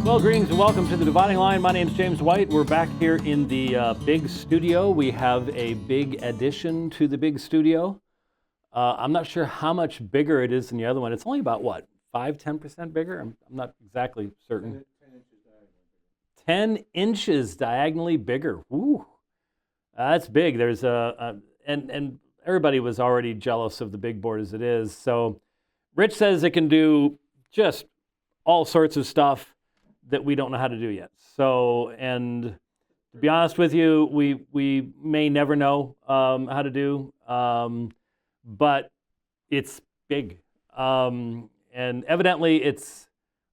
Well, greetings and welcome to the Dividing Line. My name's James White. We're back here in the big studio. We have a big addition to the big studio. I'm not sure how much bigger it is than the other one. It's only about, what, 5-10% bigger? I'm not exactly certain. 10 inches diagonally bigger. Ooh, that's big. There's and everybody was already jealous of the big board as it is. So Rich says it can do just all sorts of stuff that we don't know how to do yet. So, and to be honest with you, we may never know how to do, but it's big. And evidently it's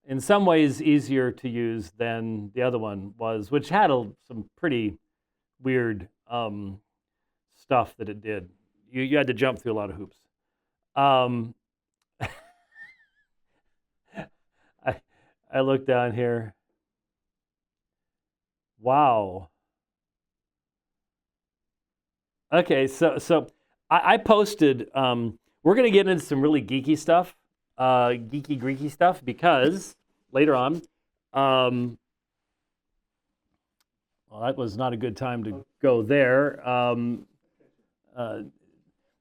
in some ways easier to use than the other one was, which had some pretty weird stuff that it did. You had to jump through a lot of hoops. I look down here. Wow. Okay, so I posted, we're going to get into some really geeky stuff, geeky stuff, because later on, well, that was not a good time to go there.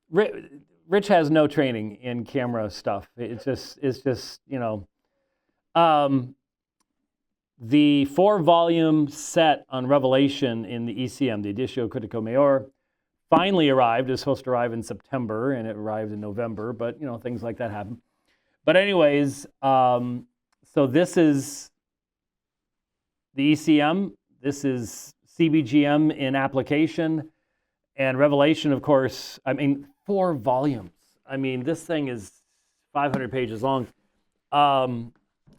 Rich has no training in camera stuff. It's just you know. The 4-volume set on Revelation in the ECM, the Editio Critico Major, finally arrived. It was supposed to arrive in September, and it arrived in November, but you know, things like that happen. But anyways, so this is the ECM. This is CBGM in application, and Revelation, of course. I mean, 4 volumes. I mean, this thing is 500 pages long.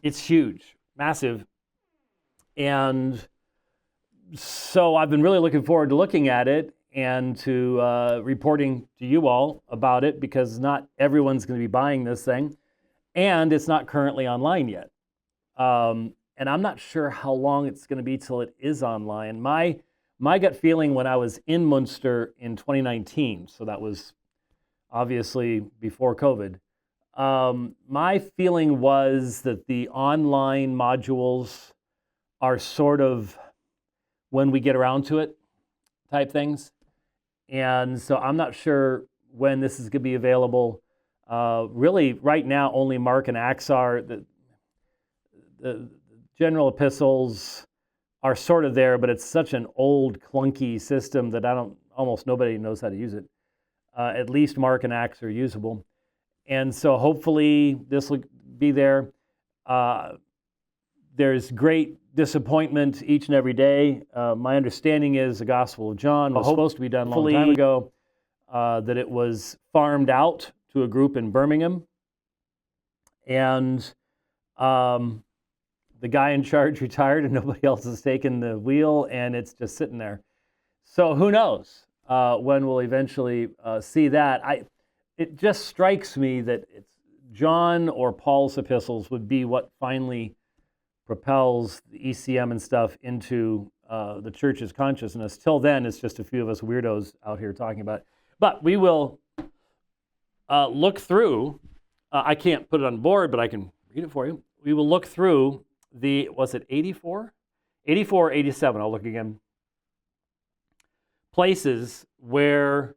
It's huge, massive. And so I've been really looking forward to looking at it and to reporting to you all about it, because not everyone's going to be buying this thing, and it's not currently online yet. And I'm not sure how long it's going to be till it is online. My gut feeling when I was in Munster in 2019, so that was obviously before COVID, my feeling was that the online modules are sort of when we get around to it type things. And so I'm not sure when this is going to be available. Really, right now, only Mark and Acts are. The general epistles are sort of there, but it's such an old, clunky system that almost nobody knows how to use it. At least Mark and Acts are usable. And so hopefully this will be there. There's great disappointment each and every day. My understanding is the Gospel of John was supposed to be done a long time ago, that it was farmed out to a group in Birmingham. And the guy in charge retired and nobody else has taken the wheel, and it's just sitting there. So who knows when we'll eventually see that. It just strikes me that it's John or Paul's epistles would be what finally propels the ECM and stuff into the church's consciousness. Till then, it's just a few of us weirdos out here talking about it. But we will look through, I can't put it on board, but I can read it for you. We will look through was it 84? 84 or 87, I'll look again. Places where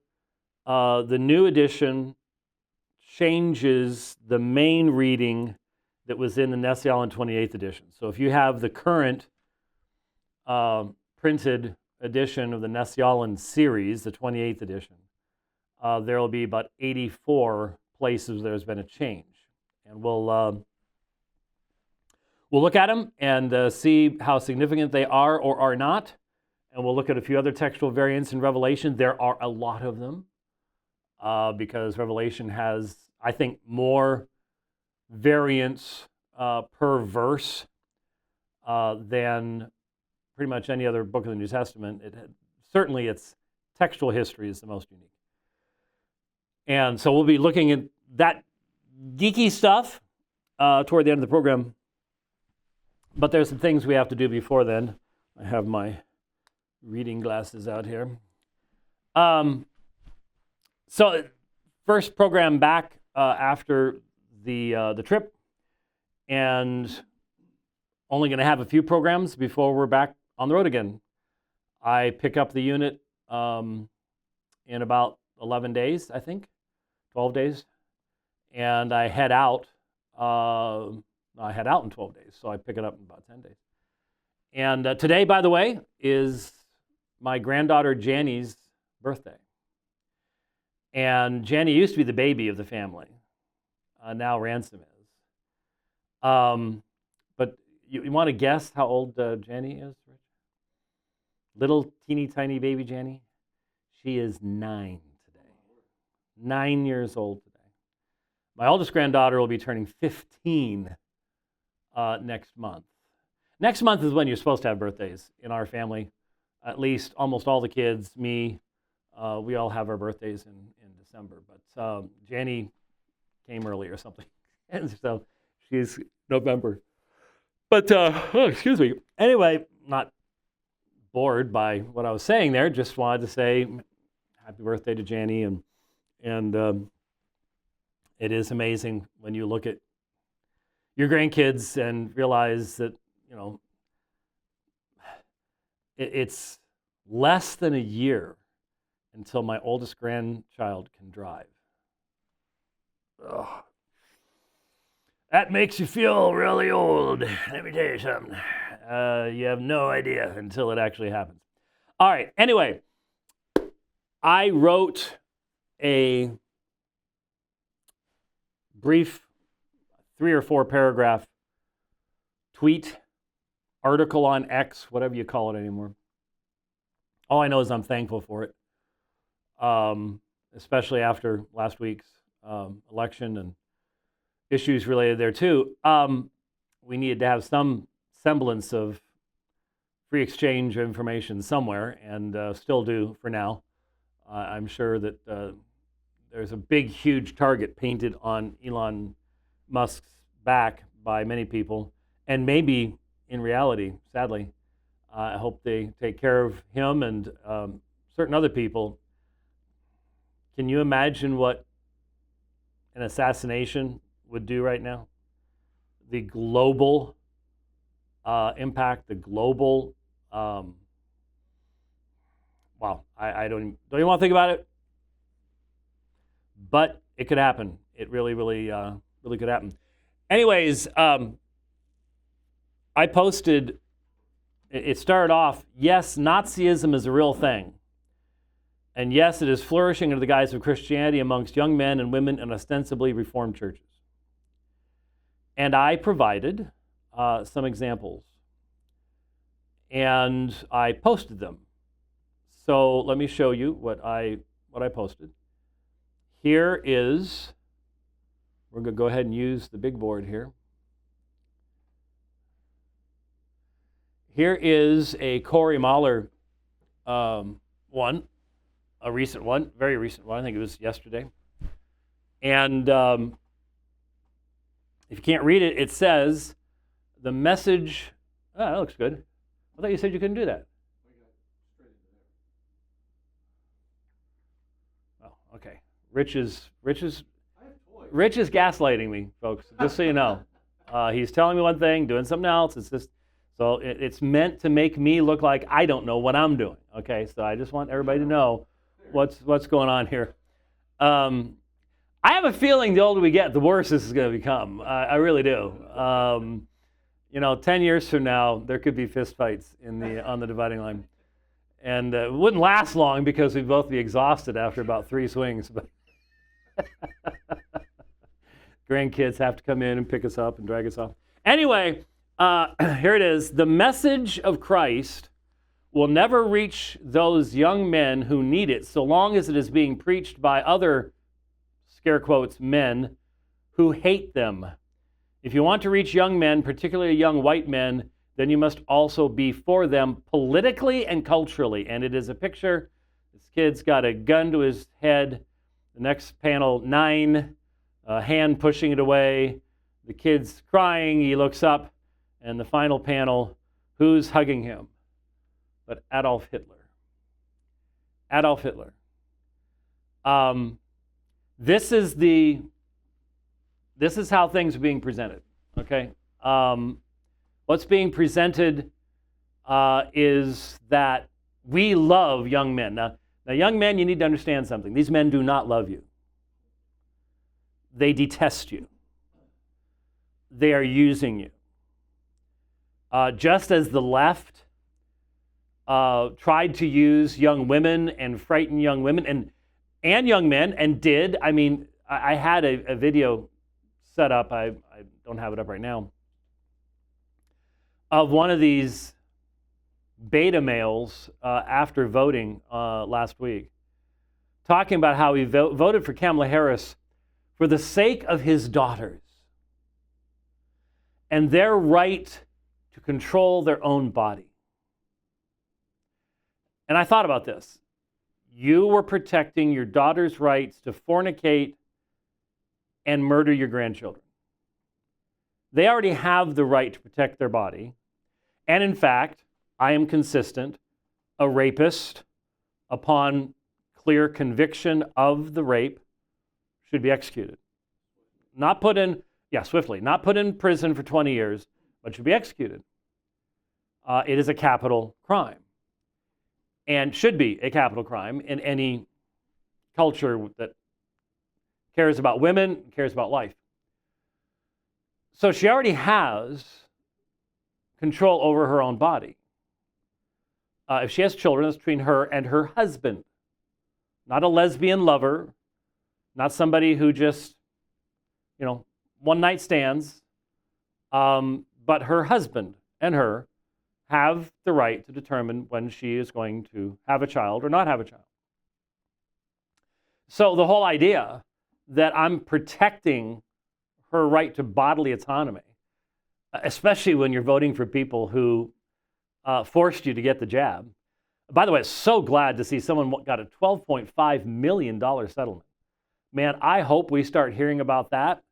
the new edition changes the main reading that was in the Nestle-Aland 28th edition. So if you have the current printed edition of the Nestle-Aland series, the 28th edition, there will be about 84 places there's been a change. And we'll look at them and see how significant they are or are not. And we'll look at a few other textual variants in Revelation. There are a lot of them because Revelation has, I think, more variants per verse than pretty much any other book of the New Testament. Certainly its textual history is the most unique. And so we'll be looking at that geeky stuff toward the end of the program. But there's some things we have to do before then. I have my reading glasses out here. So first program back after the trip, and only going to have a few programs before we're back on the road again. I pick up the unit in about 11 days, I think, 12 days, and I head out. I head out in 12 days, so I pick it up in about 10 days. And today, by the way, is my granddaughter Janny's birthday. And Janny used to be the baby of the family. Now Ransom is. But you want to guess how old Janny is? Little teeny tiny baby Janny? She is 9 today. 9 years old today. My oldest granddaughter will be turning 15 next month. Next month is when you're supposed to have birthdays in our family. At least almost all the kids, me, we all have our birthdays in December. But Janny came early or something. And so she's November. But, excuse me. Anyway, not bored by what I was saying there. Just wanted to say happy birthday to Janny. And it is amazing when you look at your grandkids and realize that, it's less than a year until my oldest grandchild can drive. Ugh. That makes you feel really old. Let me tell you something. You have no idea until it actually happens. All right, anyway, I wrote a brief 3 or 4 paragraph tweet, article on X, whatever you call it anymore. All I know is I'm thankful for it, especially after last week's election and issues related there too. We needed to have some semblance of free exchange of information somewhere, and still do for now. I'm sure that there's a big, huge target painted on Elon Musk's back by many people, and maybe in reality, sadly, I hope they take care of him and certain other people. Can you imagine what an assassination would do right now? The global impact, the global, wow, I don't even want to think about it, but it could happen. It really, really, really could happen. Anyways, I posted, it started off, yes, Nazism is a real thing. And yes, it is flourishing under the guise of Christianity amongst young men and women in ostensibly reformed churches. And I provided some examples. And I posted them. So let me show you what I posted. Here is, we're going to go ahead and use the big board here. Here is a Corey Mahler one, a recent one, very recent one. I think it was yesterday. And if you can't read it, it says, the message, that looks good. I thought you said you couldn't do that. Oh, okay. Rich is gaslighting me, folks, just so you know. He's telling me one thing, doing something else. It's just, so it's meant to make me look like I don't know what I'm doing. Okay, so I just want everybody to know what's going on here. I have a feeling the older we get, the worse this is going to become. I really do. 10 years from now, there could be fistfights on the dividing line, and it wouldn't last long because we'd both be exhausted after about 3 swings. But grandkids have to come in and pick us up and drag us off. Anyway. Here it is. The message of Christ will never reach those young men who need it so long as it is being preached by other, scare quotes, men who hate them. If you want to reach young men, particularly young white men, then you must also be for them politically and culturally. And it is a picture. This kid's got a gun to his head. The next panel, 9, a hand pushing it away. The kid's crying. He looks up. And the final panel, who's hugging him? But Adolf Hitler. Adolf Hitler. This is how things are being presented. Okay. What's being presented is that we love young men. Now, young men, you need to understand something. These men do not love you. They detest you. They are using you. Just as the left tried to use young women and frighten young women and young men, and did. I mean, I had a video set up, I don't have it up right now, of one of these beta males after voting last week, talking about how he voted for Kamala Harris for the sake of his daughters and their right to control their own body. And I thought about this. You were protecting your daughter's rights to fornicate and murder your grandchildren. They already have the right to protect their body. And in fact, I am consistent. A rapist, upon clear conviction of the rape, should be executed. Not put in, swiftly, not put in prison for 20 years, but should be executed. It is a capital crime, and should be a capital crime in any culture that cares about women, cares about life. So she already has control over her own body. If she has children, it's between her and her husband. Not a lesbian lover, not somebody who just, one night stands, but her husband and her have the right to determine when she is going to have a child or not have a child. So the whole idea that I'm protecting her right to bodily autonomy, especially when you're voting for people who forced you to get the jab. By the way, so glad to see someone got a $12.5 million settlement. Man, I hope we start hearing about that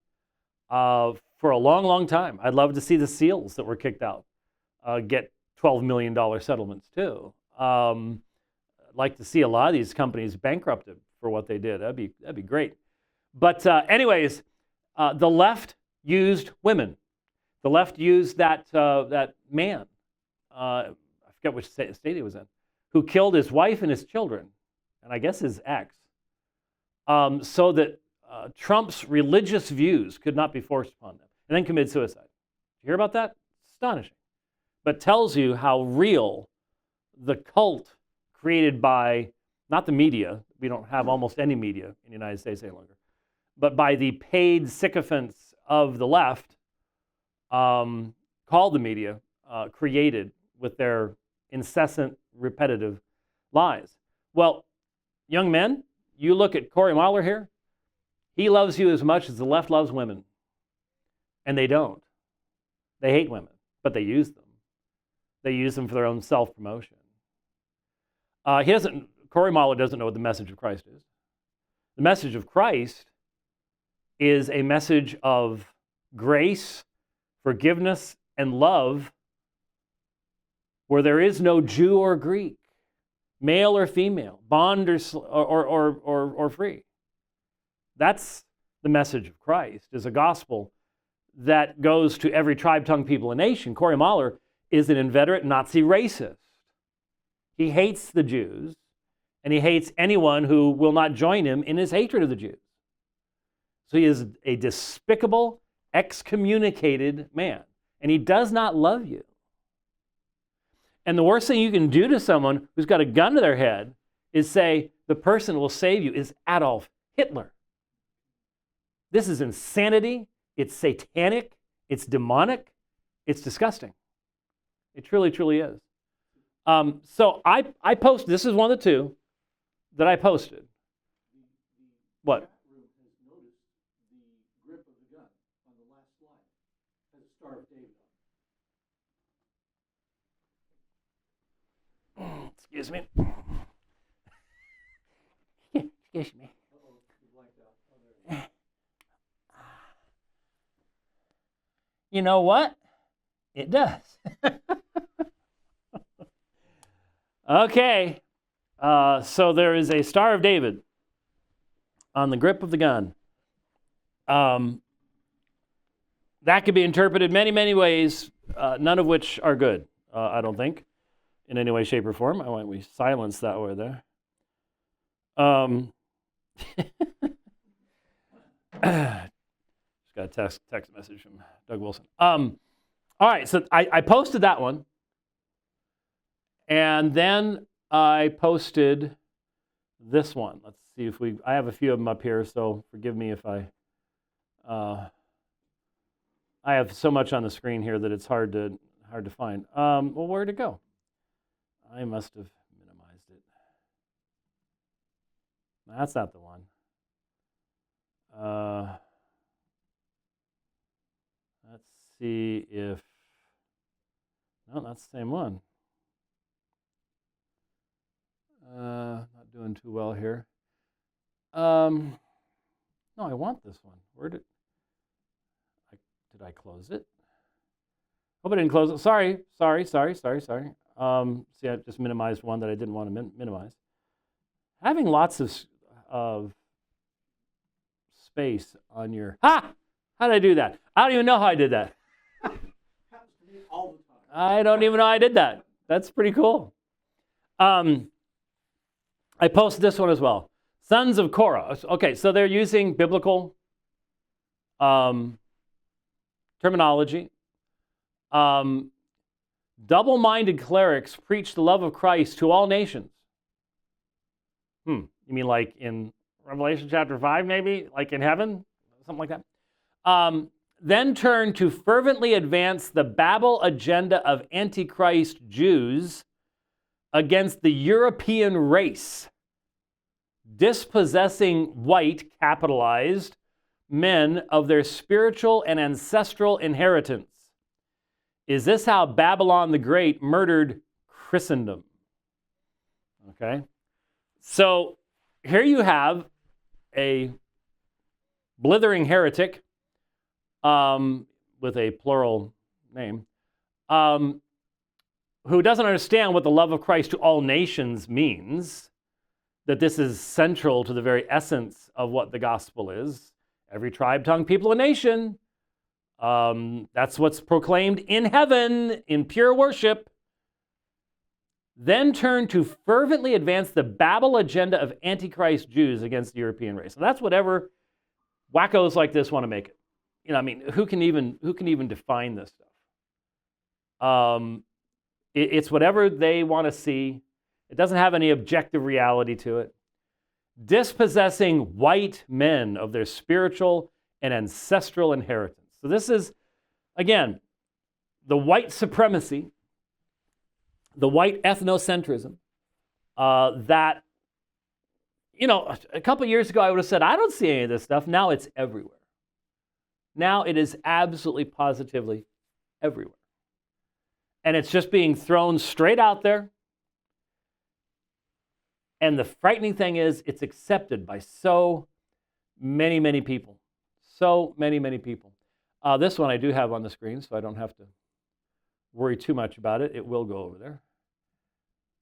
for a long, long time. I'd love to see the SEALs that were kicked out get $12 million settlements too. I'd like to see a lot of these companies bankrupted for what they did. That'd be great. But anyways, the left used women. The left used that man, I forget which state he was in, who killed his wife and his children, and I guess his ex, so that Trump's religious views could not be forced upon them, and then committed suicide. Did you hear about that? Astonishing. But tells you how real the cult created by, not the media, we don't have almost any media in the United States any longer, but by the paid sycophants of the left, called the media, created with their incessant, repetitive lies. Well, young men, you look at Corey Mahler here, he loves you as much as the left loves women. And they don't. They hate women, but they use them. They use them for their own self-promotion. Corey Mahler doesn't know what the message of Christ is. The message of Christ is a message of grace, forgiveness, and love, where there is no Jew or Greek, male or female, bond or free. That's the message of Christ, is a gospel that goes to every tribe, tongue, people, and nation. Corey Mahler is an inveterate Nazi racist. He hates the Jews, and he hates anyone who will not join him in his hatred of the Jews. So he is a despicable, excommunicated man, and he does not love you. And the worst thing you can do to someone who's got a gun to their head is say the person who will save you is Adolf Hitler. This is insanity. It's satanic. It's demonic. It's disgusting. It truly, truly is. So I posted, this is one of the two that I posted. What? Excuse me. Excuse me. You know what? It does. Okay. So there is a Star of David on the grip of the gun. That could be interpreted many, many ways. none of which are good, I don't think, in any way, shape, or form. I want we silence that word there. Just got a text message from Doug Wilson. All right, so I posted that one. And then I posted this one. Let's see if I have a few of them up here, so forgive me if I have so much on the screen here that it's hard to find. Well, where'd it go? I must have minimized it. That's not the one. Let's see if, no, that's the same one. Not doing too well here. No, I want this one. Where did I close it? Hope I didn't close it. Sorry. See, I just minimized one that I didn't want to minimize. Having lots of space on your... How did I do that? I don't even know how I did that. Happens to me all the time. I don't even know how I did that. That's pretty cool. I posted this one as well. Sons of Korah. Okay, so they're using biblical terminology. Double-minded clerics preach the love of Christ to all nations. You mean like in Revelation chapter 5, maybe? Like in heaven? Something like that. Then turn to fervently advance the Babel agenda of Antichrist Jews against the European race, dispossessing white, capitalized, men of their spiritual and ancestral inheritance. Is this how Babylon the Great murdered Christendom? Okay. So here you have a blithering heretic with a plural name who doesn't understand what the love of Christ to all nations means, that this is central to the very essence of what the gospel is. Every tribe, tongue, people, and nation. That's what's proclaimed in heaven in pure worship. Then turn to fervently advance the Babel agenda of Antichrist Jews against the European race. So that's whatever wackos like this want to make it. You know, I mean, who can even define this stuff? It's whatever they want to see. It doesn't have any objective reality to it. Dispossessing white men of their spiritual and ancestral inheritance. So this is, again, the white supremacy, the white ethnocentrism that, you know, a couple years ago I would have said, I don't see any of this stuff. Now it's everywhere. Now it is absolutely positively everywhere. And it's just being thrown straight out there. And the frightening thing is it's accepted by so many, many people. So many, many people. This one I do have on the screen, so I don't have to worry too much about it. It will go over there.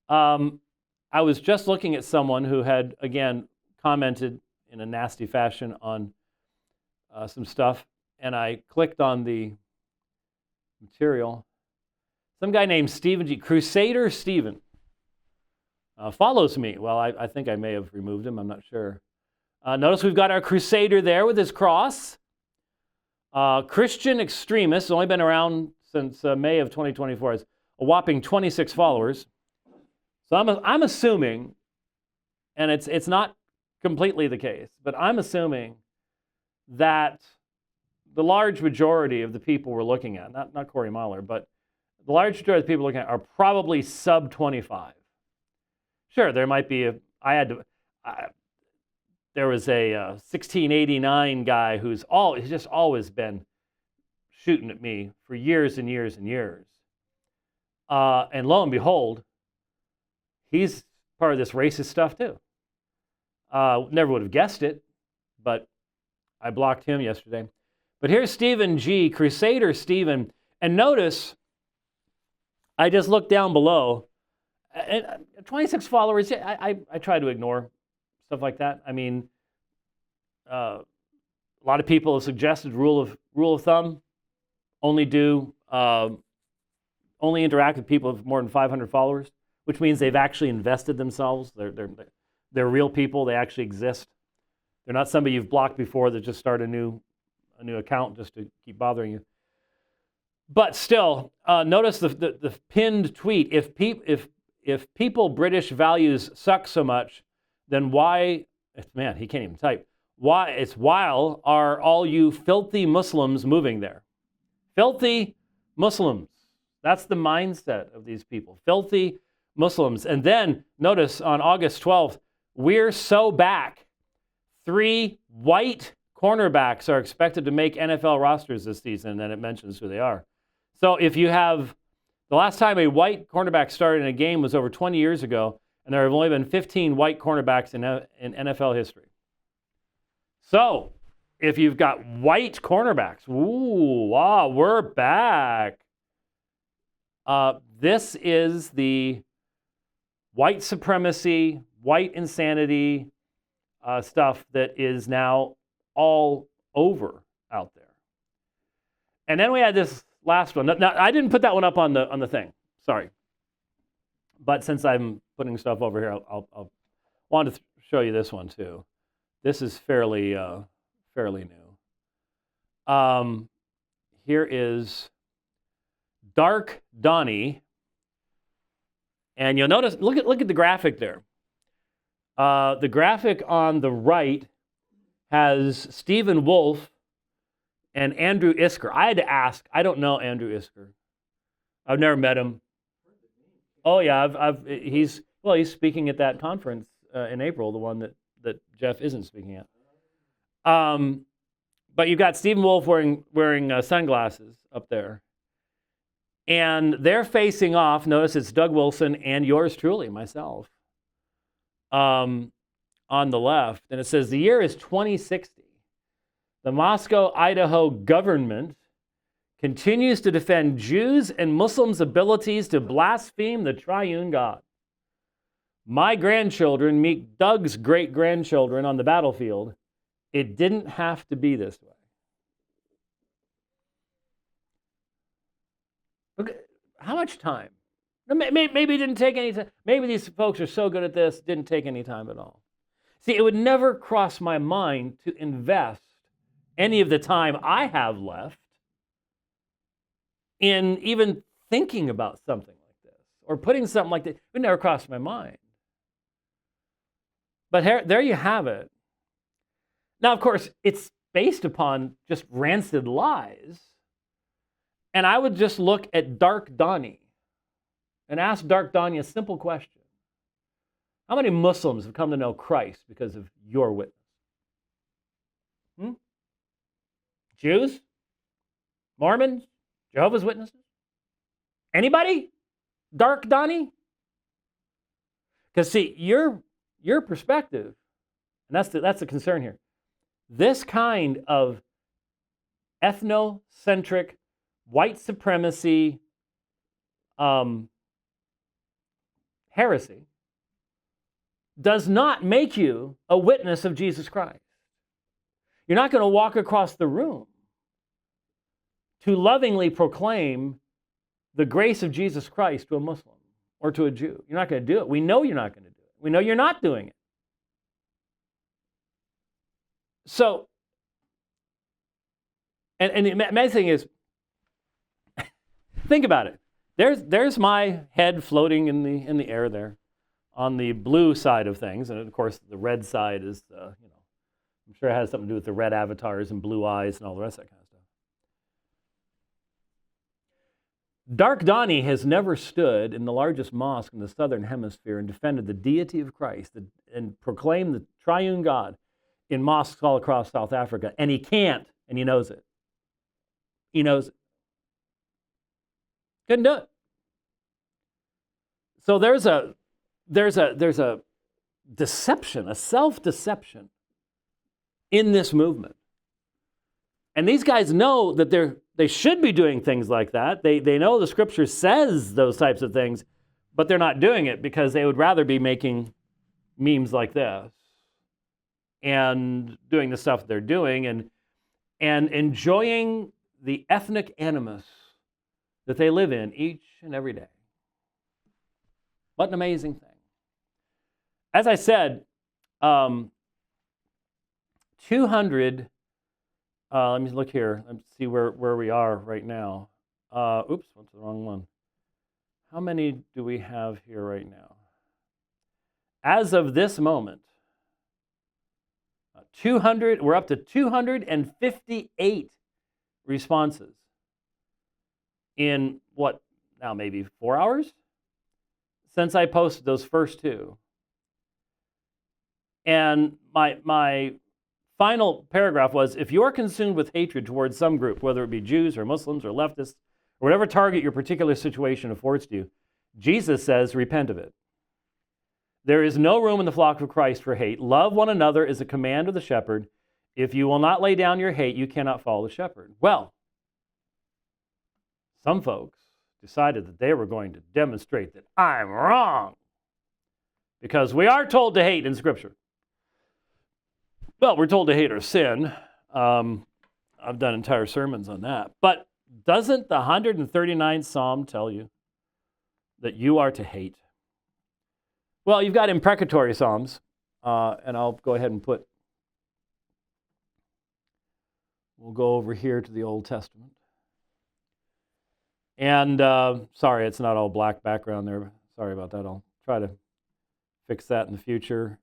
I was just looking at someone who had, again, commented in a nasty fashion on some stuff, and I clicked on the material. Some guy named Stephen G. Crusader Stephen follows me. Well, I think I may have removed him. I'm not sure. Notice we've got our Crusader there with his cross. Christian extremist, only been around since May of 2024, has a whopping 26 followers. So I'm assuming, and it's not completely the case, but I'm assuming that the large majority of the people we're looking at, not Corey Mahler, but the large majority of the people looking at are probably sub 25. Sure, there might be there was a 1689 guy who's just always been shooting at me for years and years and years. And lo and behold, he's part of this racist stuff too. Never would have guessed it, but I blocked him yesterday. But here's Stephen G., Crusader Stephen, and notice, I just looked down below, and 26 followers, I try to ignore stuff like that. I mean, a lot of people have suggested rule of thumb, only do only interact with people with more than 500 followers, which means they've actually invested themselves. They're real people. They actually exist. They're not somebody you've blocked before that just started a new account just to keep bothering you. But still, notice the pinned tweet. If people British values suck so much, then why? Man, he can't even type. While are all you filthy Muslims moving there? Filthy Muslims. That's the mindset of these people. Filthy Muslims. And then notice on August 12th, we're so back. 3 white cornerbacks are expected to make NFL rosters this season, and it mentions who they are. So if you have, the last time a white cornerback started in a game was over 20 years ago, and there have only been 15 white cornerbacks in NFL history. So if you've got white cornerbacks, ooh, wow, we're back. This is the white supremacy, white insanity stuff that is now all over out there. And then we had this last one. Now, I didn't put that one up on the thing. Sorry. But since I'm putting stuff over here, I'll want to show you this one too. This is fairly new. Here is Dark Donnie, and you'll notice. Look at the graphic there. The graphic on the right has Stephen Wolfe and Andrew Isker. I had to ask. I don't know Andrew Isker. I've never met him. Oh yeah, he's speaking at that conference in April, the one that Jeff isn't speaking at. But you've got Stephen Wolfe wearing sunglasses up there, and they're facing off. Notice it's Doug Wilson and yours truly, myself, on the left, and it says the year is 2060. The Moscow, Idaho government continues to defend Jews and Muslims' abilities to blaspheme the triune God. My grandchildren meet Doug's great-grandchildren on the battlefield. It didn't have to be this way. Look, how much time? Maybe it didn't take any time. Maybe these folks are so good at this, it didn't take any time at all. See, it would never cross my mind to invest any of the time I have left in even thinking about something like this or putting something like that. It would never cross my mind. But there you have it. Now, of course, it's based upon just rancid lies. And I would just look at Dark Donnie and ask Dark Donnie a simple question. How many Muslims have come to know Christ because of your witness? Jews? Mormons? Jehovah's Witnesses? Anybody? Dark Donnie? Because see, your perspective, and that's the concern here. This kind of ethnocentric, white supremacy heresy does not make you a witness of Jesus Christ. You're not going to walk across the room to lovingly proclaim the grace of Jesus Christ to a Muslim or to a Jew. You're not going to do it. We know you're not going to do it. We know you're not doing it. So, and the amazing thing is, think about it. There's my head floating in the air there, on the blue side of things, and of course the red side is, I'm sure it has something to do with the red avatars and blue eyes and all the rest of that kind of stuff. Dark Donnie has never stood in the largest mosque in the southern hemisphere and defended the deity of Christ and proclaimed the triune God in mosques all across South Africa, and he can't, and he knows it. He knows it. Couldn't do it. So there's a deception, a self-deception in this movement. And these guys know that they should be doing things like that. They know the scripture says those types of things, but they're not doing it because they would rather be making memes like this and doing the stuff they're doing and enjoying the ethnic animus that they live in each and every day. What an amazing thing. As I said, 200, let me look here. Let's see where we are right now. Oops, went to the wrong one. How many do we have here right now? As of this moment, we're up to 258 responses in what, now maybe 4 hours since I posted those first two. And my final paragraph was, if you're consumed with hatred towards some group, whether it be Jews or Muslims or leftists, or whatever target your particular situation affords to you, Jesus says, repent of it. There is no room in the flock of Christ for hate. Love one another is a command of the shepherd. If you will not lay down your hate, you cannot follow the shepherd. Well, some folks decided that they were going to demonstrate that I'm wrong, because we are told to hate in Scripture. Well, we're told to hate our sin. I've done entire sermons on that. But doesn't the 139th Psalm tell you that you are to hate? Well, you've got imprecatory Psalms, and I'll go ahead and we'll go over here to the Old Testament. And sorry, it's not all black background there. Sorry about that. I'll try to fix that in the future.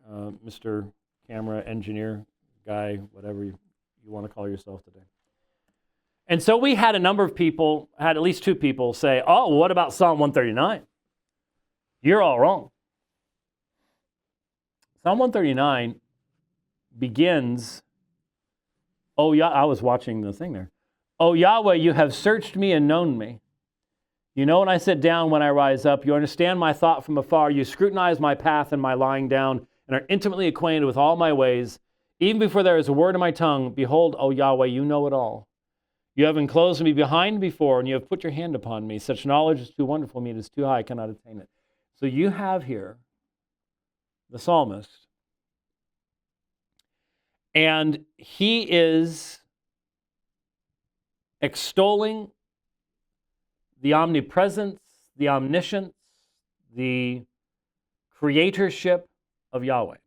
Mr. Camera Engineer, guy, whatever you want to call yourself today. And so we had a number of people, had at least two people say, oh, what about Psalm 139? You're all wrong. Psalm 139 begins, oh, yeah, I was watching the thing there. Oh, Yahweh, you have searched me and known me. You know when I sit down, when I rise up. You understand my thought from afar. You scrutinize my path and my lying down, and are intimately acquainted with all my ways. Even before there is a word in my tongue, behold, O Yahweh, you know it all. You have enclosed me behind and before, and you have put your hand upon me. Such knowledge is too wonderful for me, it is too high, I cannot attain it. So you have here the psalmist, and he is extolling the omnipresence, the omniscience, the creatorship of Yahweh.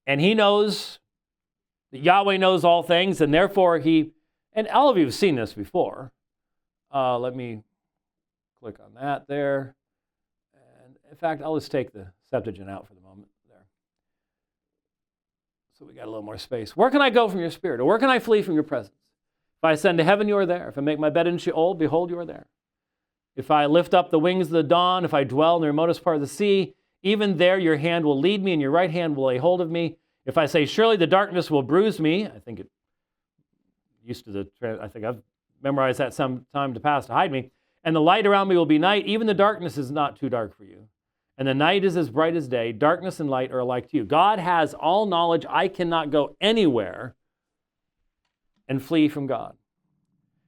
And he knows that Yahweh knows all things, and therefore and all of you have seen this before. Let me click on that there. And in fact, I'll just take the Septuagint out for the moment there. So we got a little more space. Where can I go from your spirit? Or where can I flee from your presence? If I ascend to heaven, you are there. If I make my bed in Sheol, behold, you are there. If I lift up the wings of the dawn, if I dwell in the remotest part of the sea, even there your hand will lead me, and your right hand will lay hold of me. If I say, surely the darkness will bruise me, I think I've memorized that some time to pass to hide me, and the light around me will be night, even the darkness is not too dark for you. And the night is as bright as day, darkness and light are alike to you. God has all knowledge. I cannot go anywhere and flee from God.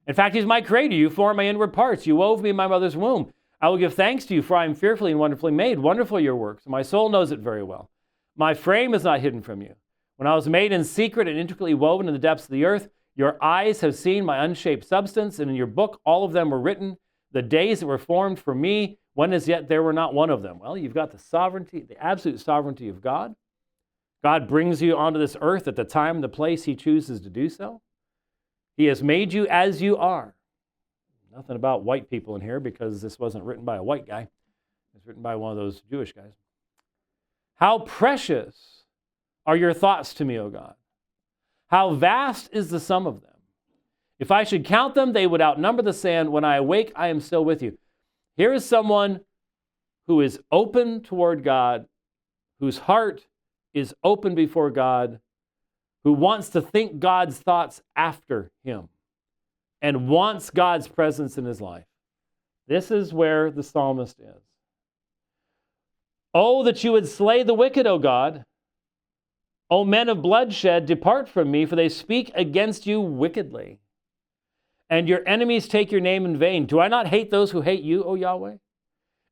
In fact, he's my creator. You formed my inward parts. You wove me in my mother's womb. I will give thanks to you, for I am fearfully and wonderfully made. Wonderful are your works, and my soul knows it very well. My frame is not hidden from you. When I was made in secret and intricately woven in the depths of the earth, your eyes have seen my unshaped substance, and in your book all of them were written, the days that were formed for me, when as yet there were not one of them. Well, you've got the sovereignty, the absolute sovereignty of God. God brings you onto this earth at the time and the place he chooses to do so. He has made you as you are. Nothing about white people in here, because this wasn't written by a white guy. It's written by one of those Jewish guys. How precious are your thoughts to me, O God. How vast is the sum of them. If I should count them, they would outnumber the sand. When I awake, I am still with you. Here is someone who is open toward God, whose heart is open before God, who wants to think God's thoughts after him and wants God's presence in his life. This is where the psalmist is. Oh, that you would slay the wicked, O God. O men of bloodshed, depart from me, for they speak against you wickedly. And your enemies take your name in vain. Do I not hate those who hate you, O Yahweh?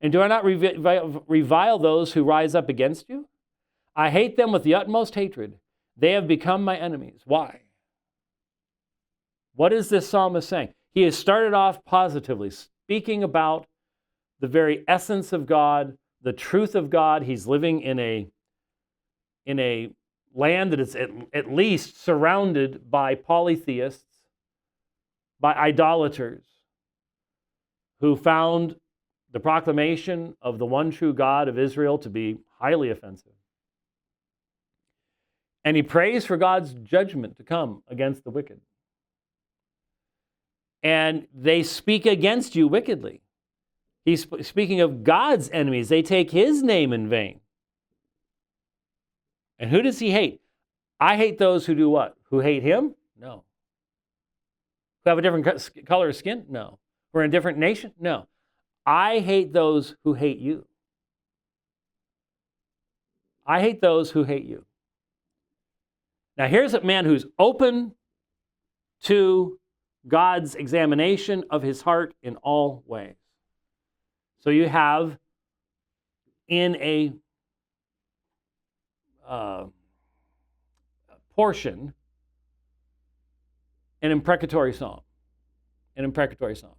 And do I not revile those who rise up against you? I hate them with the utmost hatred. They have become my enemies. Why? What is this psalmist saying? He has started off positively, speaking about the very essence of God, the truth of God. He's living in a land that is at least surrounded by polytheists, by idolaters, who found the proclamation of the one true God of Israel to be highly offensive. And he prays for God's judgment to come against the wicked. And they speak against you wickedly. He's speaking of God's enemies. They take his name in vain. And who does he hate? I hate those who do what? Who hate him? No. Who have a different color of skin? No. Who are in a different nation? No. I hate those who hate you. I hate those who hate you. Now here's a man who's open to God's examination of his heart in all ways. So you have in a portion an imprecatory psalm. An imprecatory psalm.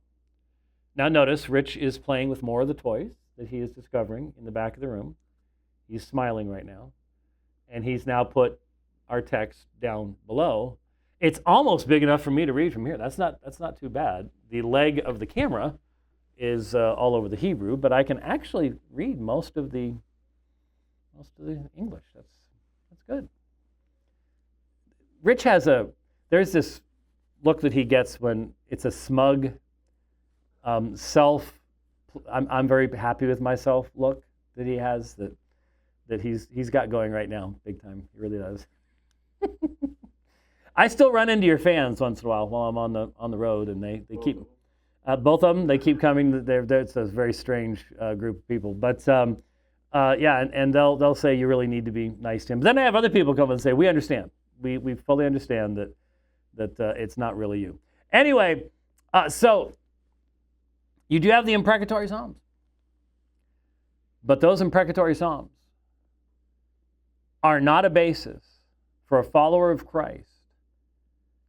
Now notice, Rich is playing with more of the toys that he is discovering in the back of the room. He's smiling right now. And he's now put our text down below. It's almost big enough for me to read from here. That's not too bad. The leg of the camera is all over the Hebrew, but I can actually read most of the English. That's good. Rich there's this look that he gets when it's a smug I'm very happy with myself look that he has that he's got going right now, big time. He really does. I still run into your fans once in a while I'm on the road, and they keep both of them. They keep coming. It's a very strange group of people, but yeah, and they'll say you really need to be nice to him. But then I have other people come and say we understand. We fully understand that it's not really you. Anyway, so you do have the imprecatory psalms, but those imprecatory psalms are not a basis for a follower of Christ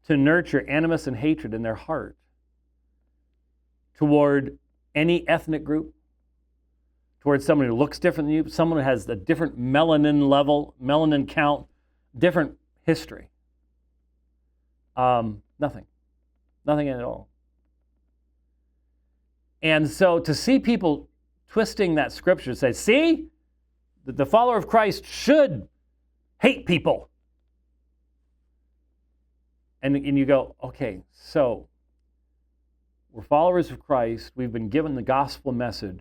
to nurture animus and hatred in their heart toward any ethnic group, towards someone who looks different than you, someone who has a different melanin level, melanin count, different history. Nothing at all. And so to see people twisting that scripture to say, see, that the follower of Christ should hate people. And you go, okay, so we're followers of Christ. We've been given the gospel message.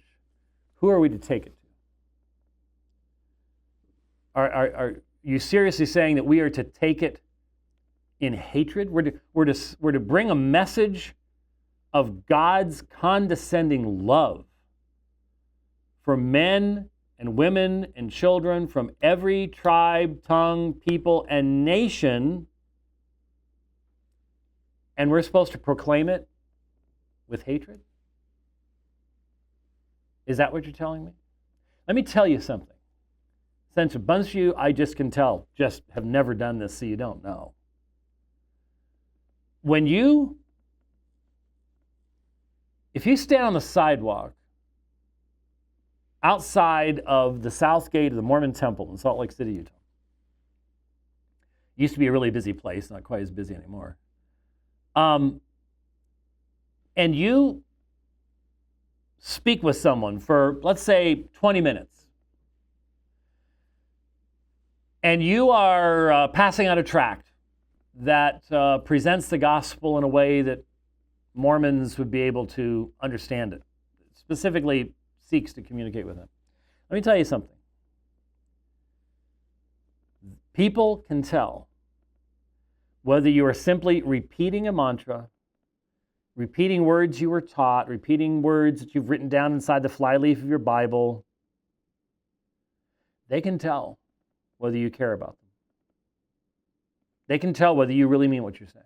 Who are we to take it to? Are you seriously saying that we are to take it in hatred? We're to bring a message of God's condescending love for men and women and children from every tribe, tongue, people, and nation, and we're supposed to proclaim it with hatred? Is that what you're telling me? Let me tell you something. Since a bunch of you, I just can tell, just have never done this, so you don't know. If you stand on the sidewalk outside of the south gate of the Mormon Temple in Salt Lake City, Utah, it used to be a really busy place, not quite as busy anymore, and you speak with someone for, let's say, 20 minutes, and you are passing out a tract that presents the gospel in a way that Mormons would be able to understand it, specifically seeks to communicate with them. Let me tell you something. People can tell whether you are simply repeating a mantra, repeating words you were taught, repeating words that you've written down inside the flyleaf of your Bible. They can tell whether you care about them. They can tell whether you really mean what you're saying,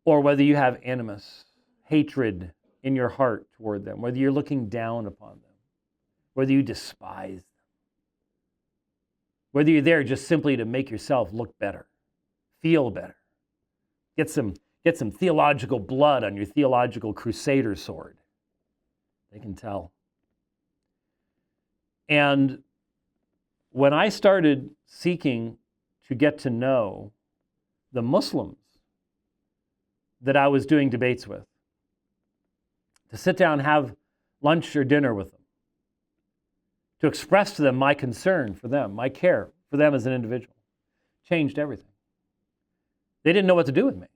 or whether you have animus, hatred in your heart toward them, whether you're looking down upon them, whether you despise them, whether you're there just simply to make yourself look better, feel better, get some get some theological blood on your theological crusader sword. They can tell. And when I started seeking to get to know the Muslims that I was doing debates with, to sit down and have lunch or dinner with them, to express to them my concern for them, my care for them as an individual, changed everything. They didn't know what to do with me.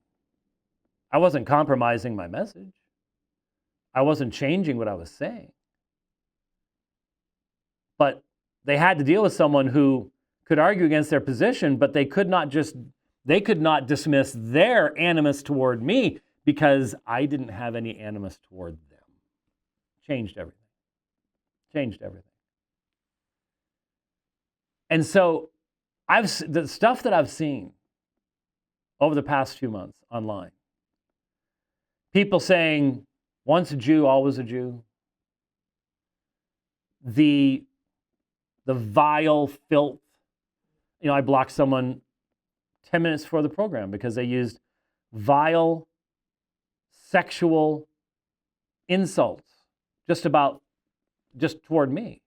I wasn't compromising my message. I wasn't changing what I was saying. But they had to deal with someone who could argue against their position, but they could not dismiss their animus toward me because I didn't have any animus toward them. Changed everything. Changed everything. And so the stuff that I've seen over the past few months online, people saying, once a Jew, always a Jew. The vile filth. I blocked someone 10 minutes before the program because they used vile sexual insults just toward me.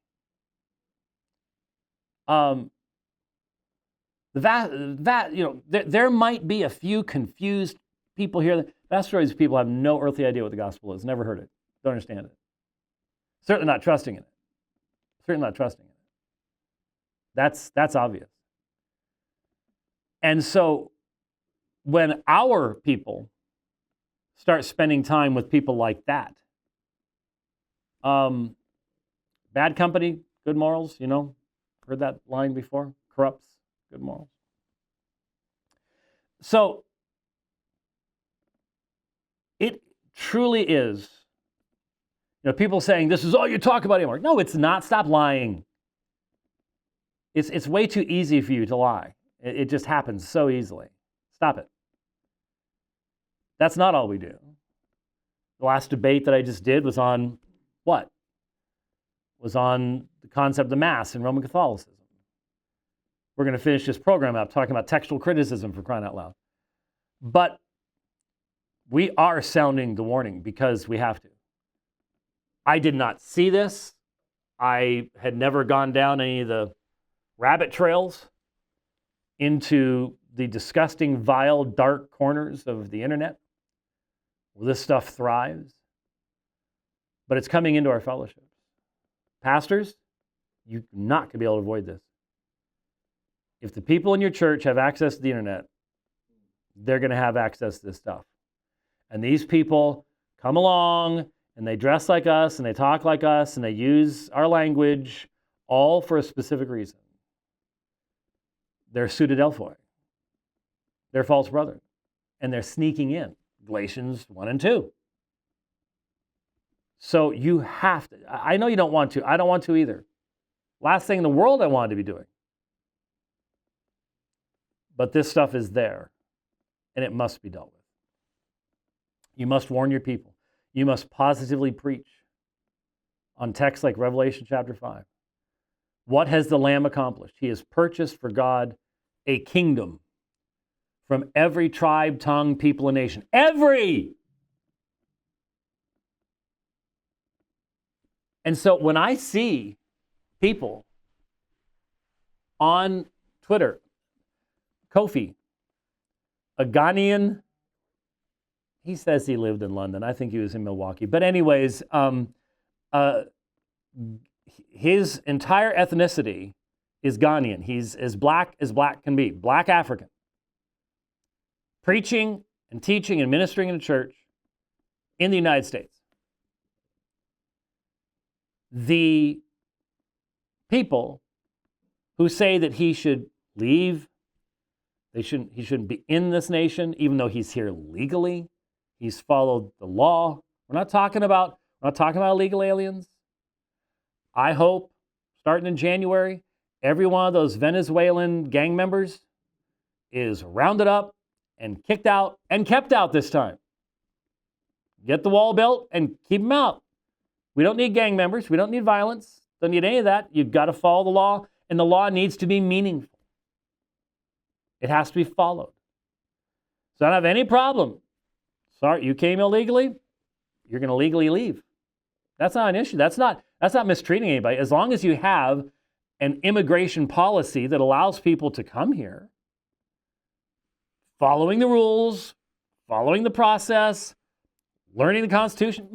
There might be a few confused people here. The vast majority of these people have no earthly idea what the gospel is, never heard it, don't understand it. Certainly not trusting in it. Certainly not trusting in it. That's obvious. And so when our people start spending time with people like that, bad company, good morals, heard that line before? Corrupts, good morals. So it truly is, people saying this is all you talk about anymore. No, it's not. Stop lying. It's way too easy for you to lie. It just happens so easily. Stop it. That's not all we do. The last debate that I just did was on what? Was on the concept of the Mass in Roman Catholicism. We're going to finish this program up talking about textual criticism, for crying out loud. But we are sounding the warning because we have to. I did not see this. I had never gone down any of the rabbit trails into the disgusting, vile, dark corners of the internet where this stuff thrives. But it's coming into our fellowships. Pastors, you're not going to be able to avoid this. If the people in your church have access to the internet, they're going to have access to this stuff. And these people come along and they dress like us and they talk like us and they use our language all for a specific reason. They're pseudo-Delphoi. They're false brethren. And they're sneaking in. Galatians 1 and 2. So you have to. I know you don't want to. I don't want to either. Last thing in the world I wanted to be doing. But this stuff is there. And it must be dealt with. You must warn your people. You must positively preach on texts like Revelation chapter 5. What has the Lamb accomplished? He has purchased for God a kingdom from every tribe, tongue, people, and nation. Every! And so when I see people on Twitter, Kofi, a Ghanaian, he says he lived in London. I think he was in Milwaukee. But anyways, his entire ethnicity is Ghanaian. He's as black can be, black African. Preaching and teaching and ministering in a church in the United States. The people who say that he should leave, he shouldn't be in this nation, even though he's here legally. He's followed the law. We're not talking about illegal aliens. I hope, starting in January, every one of those Venezuelan gang members is rounded up and kicked out and kept out this time. Get the wall built and keep them out. We don't need gang members. We don't need violence. Don't need any of that. You've got to follow the law, and the law needs to be meaningful. It has to be followed. So I don't have any problem Sorry, you came illegally, you're going to legally leave. That's not an issue. That's not mistreating anybody. As long as you have an immigration policy that allows people to come here, following the rules, following the process, learning the Constitution.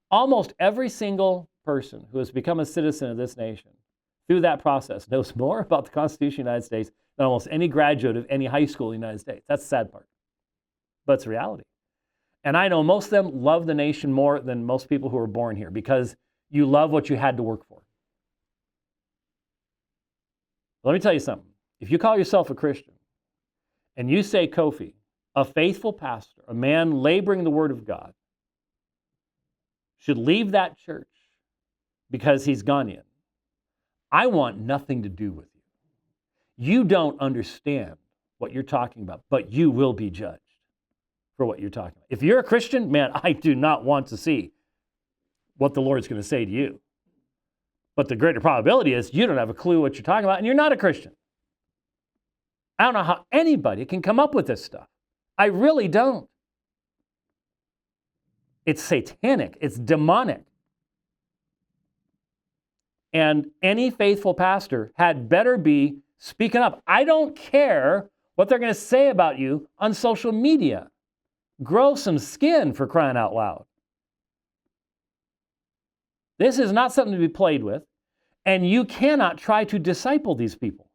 Almost every single person who has become a citizen of this nation through that process knows more about the Constitution of the United States than almost any graduate of any high school in the United States. That's the sad part. But it's reality. And I know most of them love the nation more than most people who were born here because you love what you had to work for. Let me tell you something. If you call yourself a Christian and you say Kofi, a faithful pastor, a man laboring the word of God, should leave that church because he's gone in, I want nothing to do with you. You don't understand what you're talking about, but you will be judged for what you're talking about. If you're a Christian, man, I do not want to see what the Lord's going to say to you. But the greater probability is you don't have a clue what you're talking about, and you're not a Christian. I don't know how anybody can come up with this stuff. I really don't. It's satanic. It's demonic. And any faithful pastor had better be speaking up. I don't care what they're going to say about you on social media. Grow some skin, for crying out loud. This is not something to be played with, and you cannot try to disciple these people.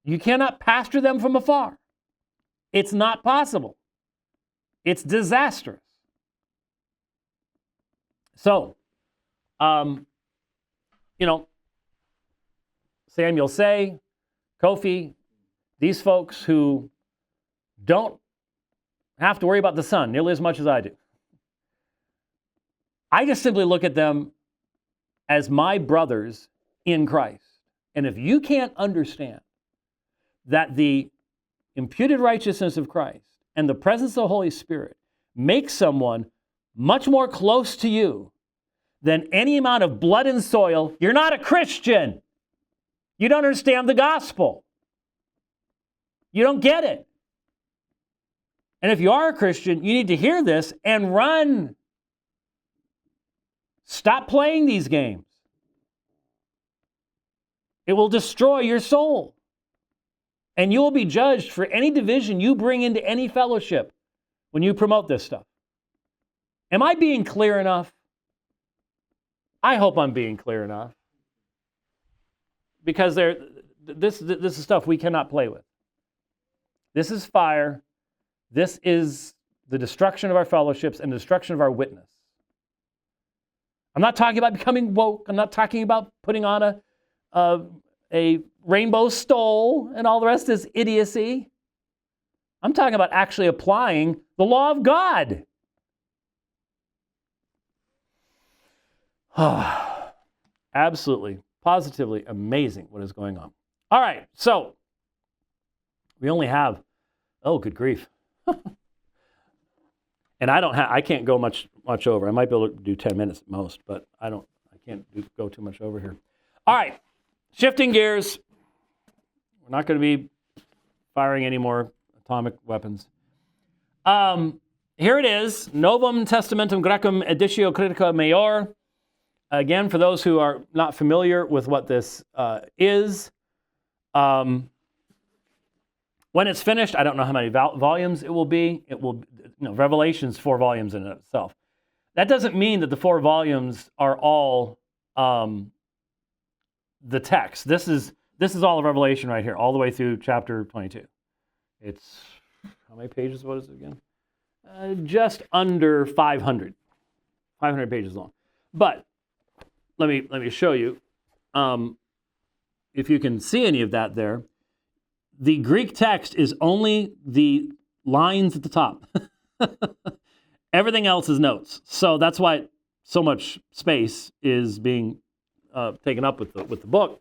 You cannot pastor them from afar. It's not possible. It's disastrous. So, Samuel Say, Kofi, these folks who don't have to worry about the sun nearly as much as I do. I just simply look at them as my brothers in Christ. And if you can't understand that the imputed righteousness of Christ and the presence of the Holy Spirit makes someone much more close to you than any amount of blood and soil, you're not a Christian. You don't understand the gospel. You don't get it. And if you are a Christian, you need to hear this and run. Stop playing these games. It will destroy your soul. And you will be judged for any division you bring into any fellowship when you promote this stuff. Am I being clear enough? I hope I'm being clear enough. Because this is stuff we cannot play with. This is fire. This is the destruction of our fellowships and the destruction of our witness. I'm not talking about becoming woke. I'm not talking about putting on a rainbow stole and all the rest is idiocy. I'm talking about actually applying the law of God. Absolutely, positively amazing what is going on. All right, so we only have, oh, good grief. And I can't go much over. I might be able to do 10 minutes at most, but I can't go too much over here. All right, shifting gears. We're not going to be firing any more atomic weapons. Here it is, Novum Testamentum Grecum Editio Critica Maior. Again, for those who are not familiar with what this is, when it's finished, I don't know how many volumes it will be. It will, Revelation's 4 volumes in itself. That doesn't mean that the 4 volumes are all the text. This is all of Revelation right here, all the way through chapter 22. It's, how many pages? What is it again? Just under 500. 500 pages long. But let me show you. If you can see any of that there. The Greek text is only the lines at the top. Everything else is notes. So that's why so much space is being taken up with the book.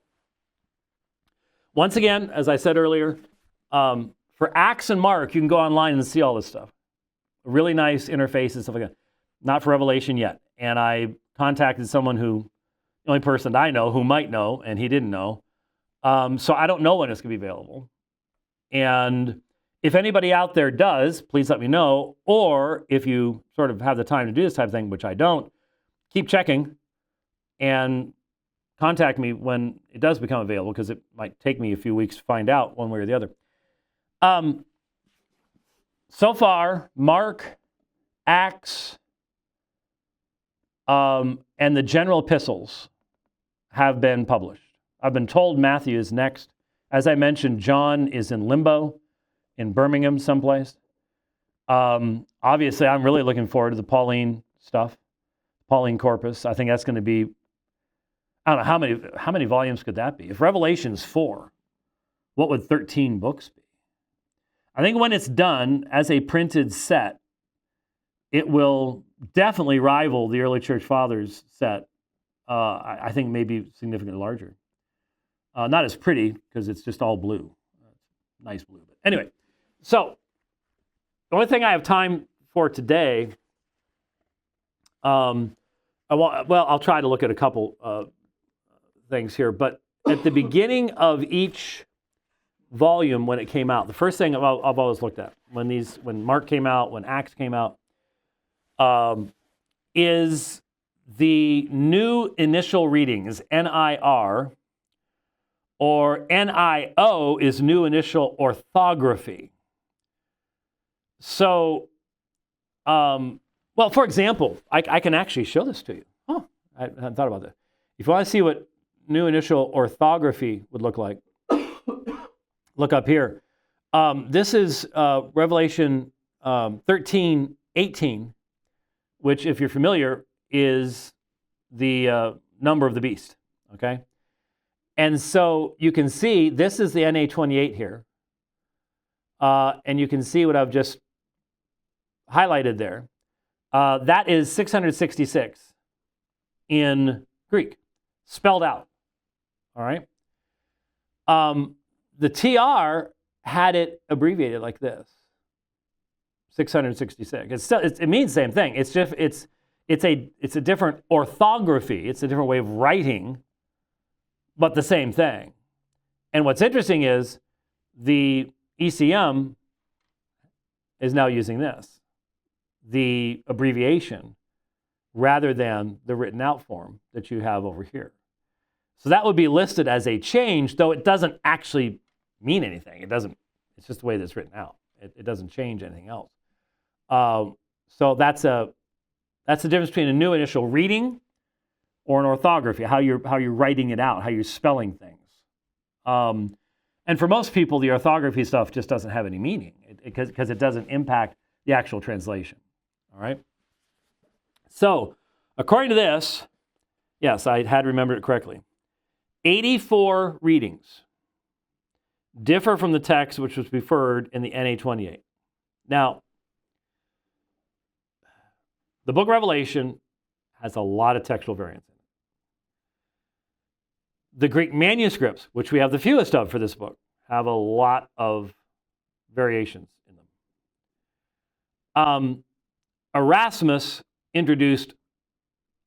Once again, as I said earlier, for Acts and Mark, you can go online and see all this stuff. Really nice interface and stuff like that. Not for Revelation yet. And I contacted someone the only person I know who might know, and he didn't know. So I don't know when it's going to be available. And If anybody out there does, please let me know. Or if you sort of have the time to do this type of thing, which I don't, keep checking and contact me when it does become available, because it might take me a few weeks to find out one way or the other. So far, Mark, Acts, and the general epistles have been published. I've been told Matthew is next. As I mentioned, John is in limbo in Birmingham someplace. Obviously, I'm really looking forward to the Pauline stuff, Pauline corpus. I think that's going to be, I don't know, how many volumes could that be? If Revelation's 4, what would 13 books be? I think when it's done as a printed set, it will definitely rival the early church fathers set. I think maybe significantly larger. Not as pretty, because it's just all blue. Nice blue. But anyway, so the only thing I have time for today, I'll try to look at a couple things here. But at the beginning of each volume, when it came out, the first thing I've always looked at when Mark came out, when Acts came out, is the new initial readings, NIR, or NIO is new initial orthography. So, for example, I can actually show this to you. Oh, I hadn't thought about that. If you want to see what new initial orthography would look like, look up here. This is Revelation 13:18, which, if you're familiar, is the number of the beast, okay? And so you can see this is the NA28 here. And you can see what I've just highlighted there. That is 666 in Greek, spelled out, all right? The TR had it abbreviated like this, 666. It means the same thing. It's just it's a different orthography. It's a different way of writing, but the same thing. And what's interesting is the ECM is now using this, the abbreviation, rather than the written out form that you have over here. So that would be listed as a change, though it doesn't actually mean anything. It's just the way that's written out. It doesn't change anything else. So that's the difference between a new initial reading or an orthography, how you're writing it out, how you're spelling things. And for most people, the orthography stuff just doesn't have any meaning because it doesn't impact the actual translation. All right? So, according to this, yes, I had remembered it correctly. 84 readings differ from the text which was preferred in the NA28. Now, the book of Revelation has a lot of textual variants in it. The Greek manuscripts, which we have the fewest of for this book, have a lot of variations in them. Erasmus introduced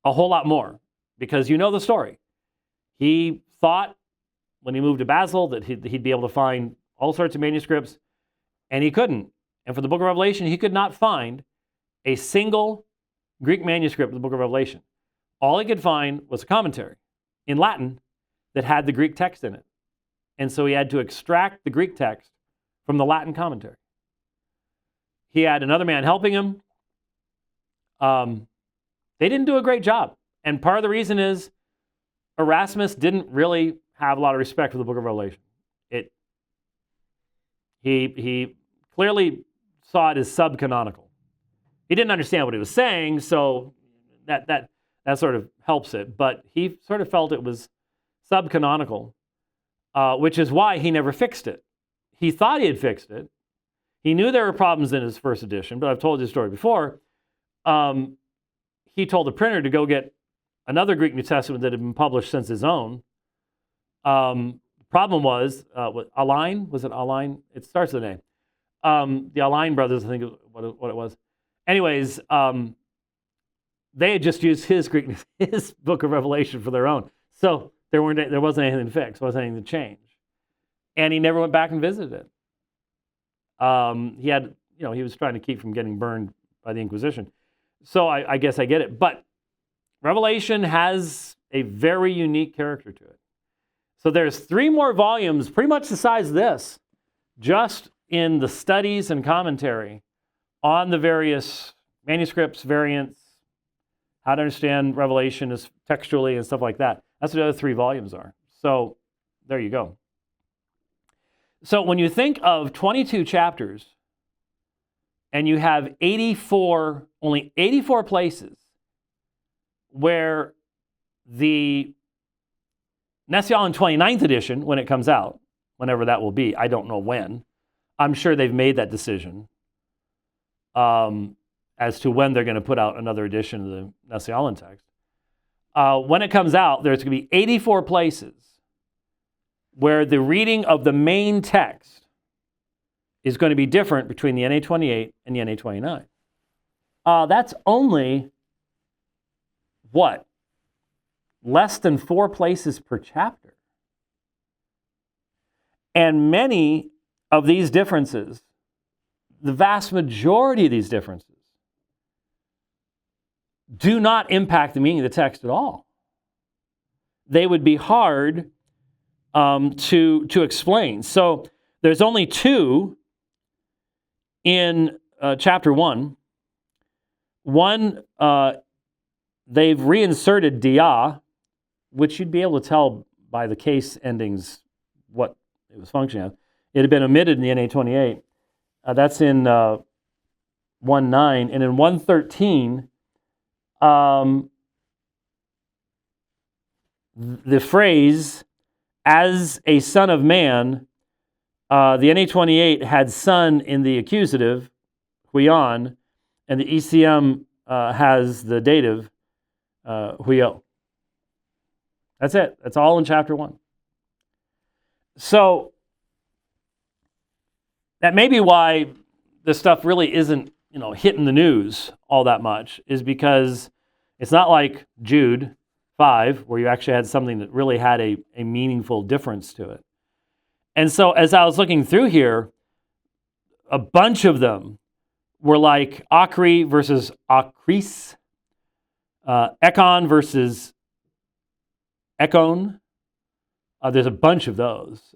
a whole lot more because you know the story. He thought when he moved to Basel that he'd be able to find all sorts of manuscripts, and he couldn't. And for the book of Revelation, he could not find a single Greek manuscript of the book of Revelation. All he could find was a commentary in Latin that had the Greek text in it. And so he had to extract the Greek text from the Latin commentary. He had another man helping him. They didn't do a great job. And part of the reason is Erasmus didn't really have a lot of respect for the book of Revelation. He clearly saw it as subcanonical. He didn't understand what he was saying, so that sort of helps it. But he sort of felt it was subcanonical, which is why he never fixed it. He thought he had fixed it. He knew there were problems in his first edition, but I've told you the story before. He told the printer to go get another Greek New Testament that had been published since his own. The problem was, Align? Was it Align? It starts with a name. The Align brothers, I think is what it was. Anyways, they had just used his book of Revelation for their own. So there wasn't anything to fix, wasn't anything to change. And he never went back and visited it. He had, he was trying to keep from getting burned by the Inquisition. So I guess I get it. But Revelation has a very unique character to it. So there's 3 more volumes, pretty much the size of this, just in the studies and commentary on the various manuscripts, variants, how to understand Revelation is textually and stuff like that. That's what the other 3 volumes are. So there you go. So when you think of 22 chapters and you have only 84 places where the Nestle-Aland 29th edition, when it comes out, whenever that will be, I don't know when. I'm sure they've made that decision as to when they're going to put out another edition of the Nestle-Aland text. When it comes out, there's going to be 84 places where the reading of the main text is going to be different between the NA28 and the NA29. That's only, less than 4 places per chapter. And many of these differences, the vast majority of these differences, do not impact the meaning of the text at all. They would be hard to explain. So there's only 2 in chapter 1. One, they've reinserted dia, which you'd be able to tell by the case endings what it was functioning as. It had been omitted in the NA28. That's in 1:9. And in 1:13, the phrase, as a son of man, the NA28 had son in the accusative, huion, and the ECM has the dative, huio. That's it. That's all in chapter 1. So that may be why this stuff really isn't, hitting the news all that much, is because it's not like Jude 5, where you actually had something that really had a meaningful difference to it. And so as I was looking through here, a bunch of them were like Akri versus Akris, Ekon versus Ekon. There's a bunch of those.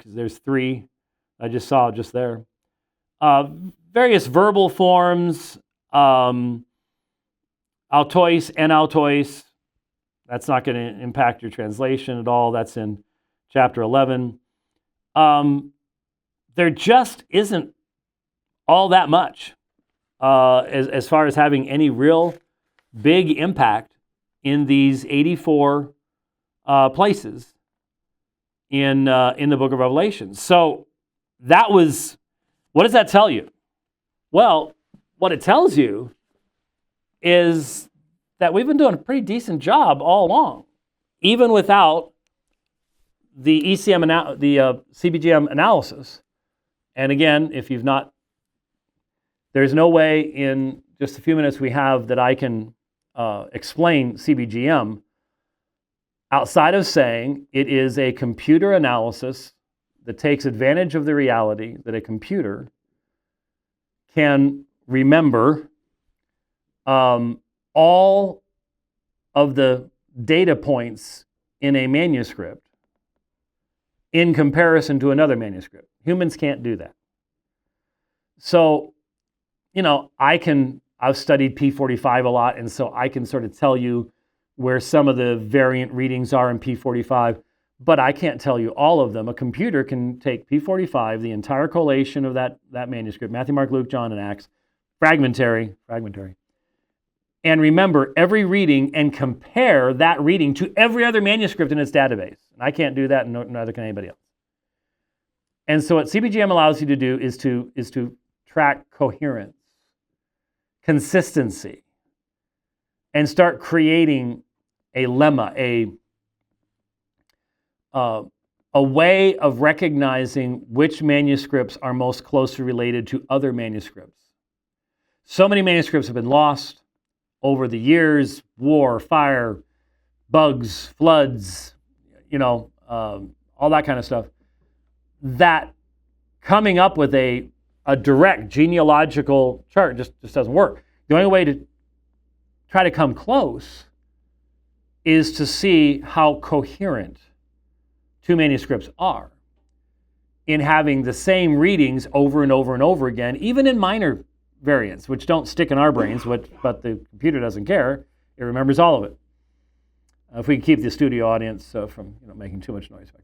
There's 3 I just saw just there. Various verbal forms, autois and autois. That's not going to impact your translation at all. That's in chapter 11. There just isn't all that much as far as having any real big impact in these 84 places in the book of Revelation. So that was, what does that tell you? Well, what it tells you is that we've been doing a pretty decent job all along, even without the ECM, the CBGM analysis. And again, if you've not, there's no way in just a few minutes we have that I can explain CBGM outside of saying it is a computer analysis that takes advantage of the reality that a computer can remember all of the data points in a manuscript in comparison to another manuscript. Humans can't do that. So, I've studied P45 a lot, and so I can sort of tell you where some of the variant readings are in P45, but I can't tell you all of them. A computer can take P45, the entire collation of that manuscript, Matthew, Mark, Luke, John, and Acts, fragmentary, and remember every reading and compare that reading to every other manuscript in its database. And I can't do that, and neither can anybody else. And so what CBGM allows you to do is to track coherence, consistency, and start creating a lemma, a way of recognizing which manuscripts are most closely related to other manuscripts. So many manuscripts have been lost over the years, war, fire, bugs, floods, all that kind of stuff, that coming up with a a direct genealogical chart just doesn't work. The only way to try to come close is to see how coherent two manuscripts are in having the same readings over and over and over again, even in minor variants, which don't stick in our brains, but the computer doesn't care. It remembers all of it. If we can keep the studio audience from making too much noise back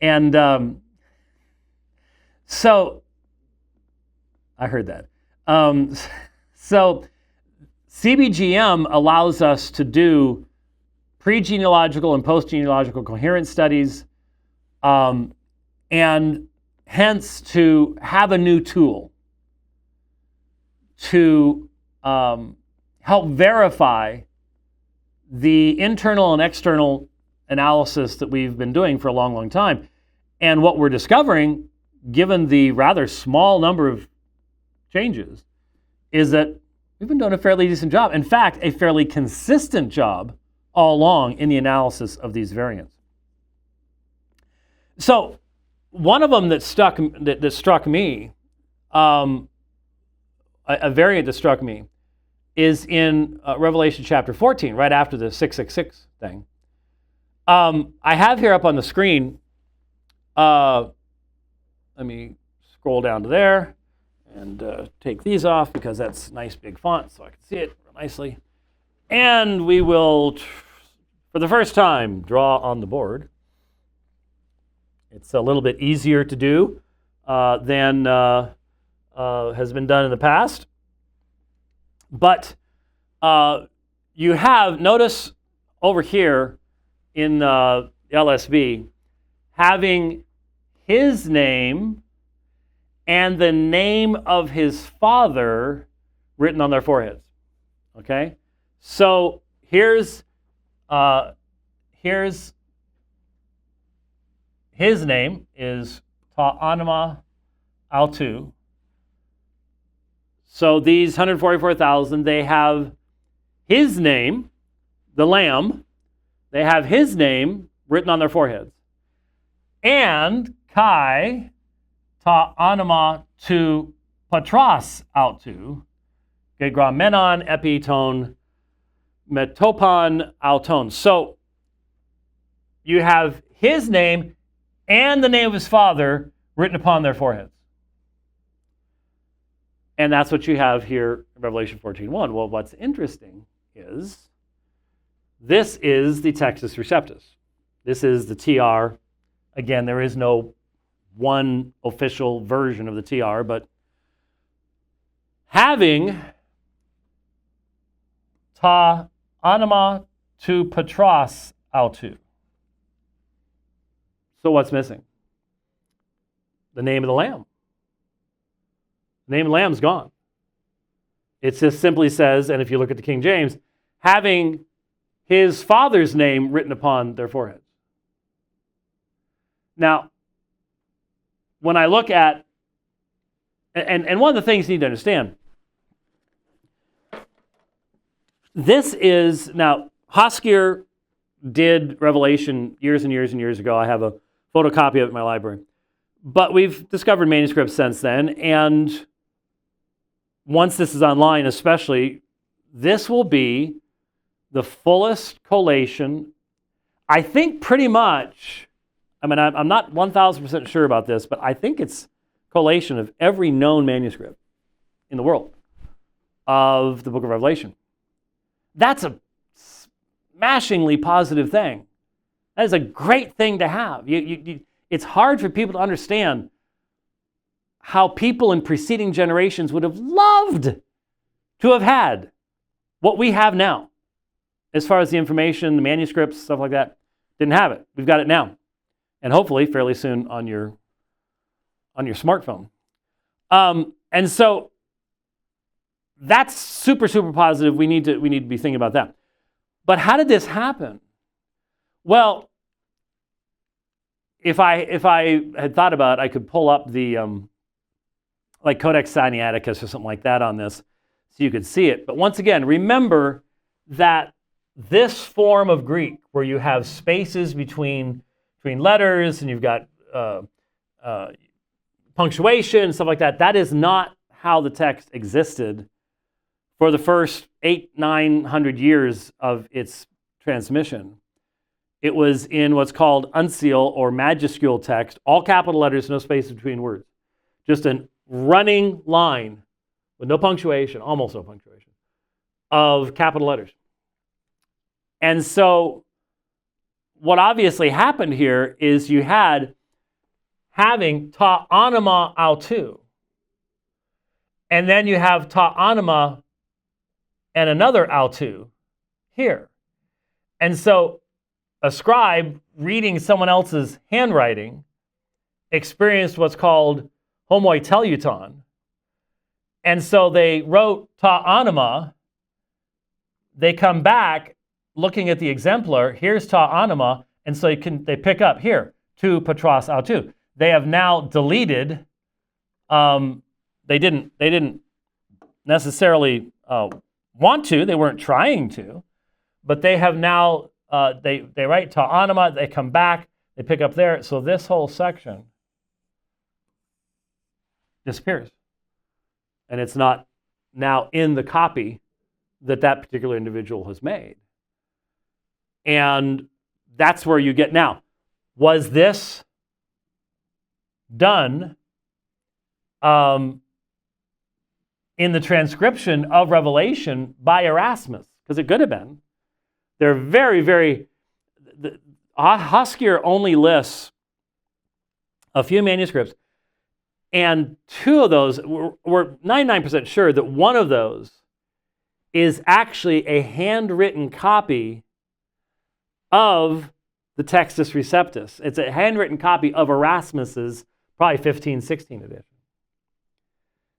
there. So I heard that. So CBGM allows us to do pre-genealogical and post-genealogical coherence studies, and hence to have a new tool to help verify the internal and external analysis that we've been doing for a long, long time. And what we're discovering, given the rather small number of changes, is that we've been doing a fairly decent job. In fact, a fairly consistent job all along in the analysis of these variants. So one of them that struck me, a variant that struck me, is in Revelation chapter 14, right after the 666 thing. I have here up on the screen, let me scroll down to there and take these off because that's nice big font so I can see it real nicely. And we will, for the first time, draw on the board. It's a little bit easier to do than has been done in the past. But you have, notice over here in LSB, having his name and the name of his father written on their foreheads. Okay? So here's his name is Ta'anima Altu. So these 144,000, they have his name, the Lamb, they have his name written on their foreheads. And Kai Ta'anima Tu Patras Altu, Gegramenon Epiton Metopon Alton. So you have his name and the name of his father written upon their foreheads. And that's what you have here in Revelation 14:1. Well, what's interesting is this is the Textus Receptus. This is the TR. Again, there is no one official version of the TR, but having Ta Anima Tu Patras Autu. So what's missing? The name of the Lamb. The name of the Lamb's gone. It just simply says, and if you look at the King James, having his father's name written upon their foreheads. Now, when I look at, and one of the things you need to understand, this is, now, Hoskier did Revelation years and years and years ago. I have a photocopy of it in my library. But we've discovered manuscripts since then, and once this is online especially, this will be the fullest collation, I think pretty much, I mean, I'm not 1,000% sure about this, but I think it's collation of every known manuscript in the world of the book of Revelation. That's a smashingly positive thing. That is a great thing to have. It's hard for people to understand how people in preceding generations would have loved to have had what we have now. As far as the information, the manuscripts, stuff like that, didn't have it. We've got it now. And hopefully fairly soon on your smartphone. And so that's super, super positive. We need to be thinking about that. But how did this happen? Well, if I had thought about it, I could pull up the like Codex Sinaiticus or something like that on this so you could see it. But once again, remember that this form of Greek, where you have spaces between letters and you've got punctuation, stuff like that. That is not how the text existed for the first 800-900 years of its transmission. It was in what's called uncial or majuscule text, all capital letters, no space between words. Just a running line with no punctuation, almost no punctuation, of capital letters. And so what obviously happened here is you had having ta anima autou, and then you have ta anima and another autou here. And so a scribe reading someone else's handwriting experienced what's called homoi teleuton. And so they wrote ta anima. They come back looking at the exemplar. Here's ta anima. And so they pick up here, tu patros autou. They have now deleted. They didn't necessarily want to. They weren't trying to. But they have now, they write ta anima. They come back. They pick up there. So this whole section disappears. And it's not now in the copy that particular individual has made. And that's where you get now. Was this done in the transcription of Revelation by Erasmus? Because it could have been. They're very, very... Hoskier only lists a few manuscripts, and two of those, we're 99% sure that one of those is actually a handwritten copy of the Textus Receptus. It's a handwritten copy of Erasmus's probably 15, 16 edition.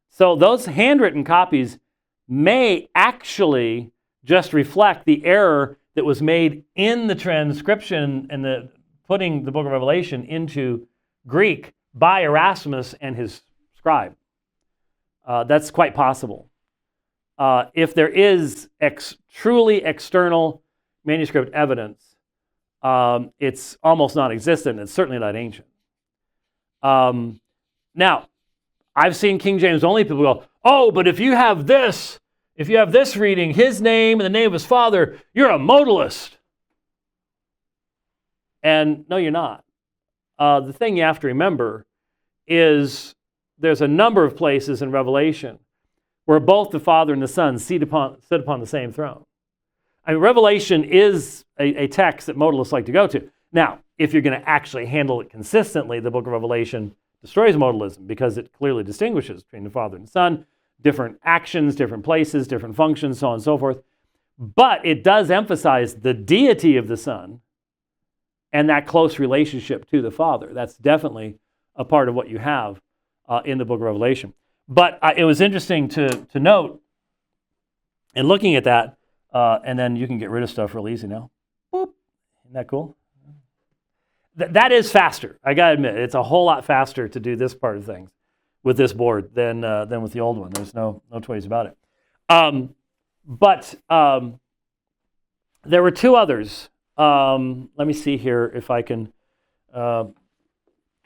So those handwritten copies may actually just reflect the error that was made in the transcription and the putting the book of Revelation into Greek by Erasmus and his scribe. That's quite possible. If there is truly external manuscript evidence, it's almost non-existent. It's certainly not ancient. Now, I've seen King James only people go, oh, but if you have this reading, his name and the name of his father, you're a modalist. And no, you're not. The thing you have to remember is there's a number of places in Revelation where both the Father and the Son sit upon the same throne. I mean, Revelation is a text that modalists like to go to. Now, if you're going to actually handle it consistently, the book of Revelation destroys modalism because it clearly distinguishes between the Father and the Son, different actions, different places, different functions, so on and so forth. But it does emphasize the deity of the Son and that close relationship to the Father. That's definitely a part of what you have in the book of Revelation. But it was interesting to note, in looking at that, and then you can get rid of stuff real easy now. Boop. Isn't that cool? That is faster. I got to admit, it's a whole lot faster to do this part of things with this board than with the old one. There's no two ways about it. But there were two others. Let me see here if I can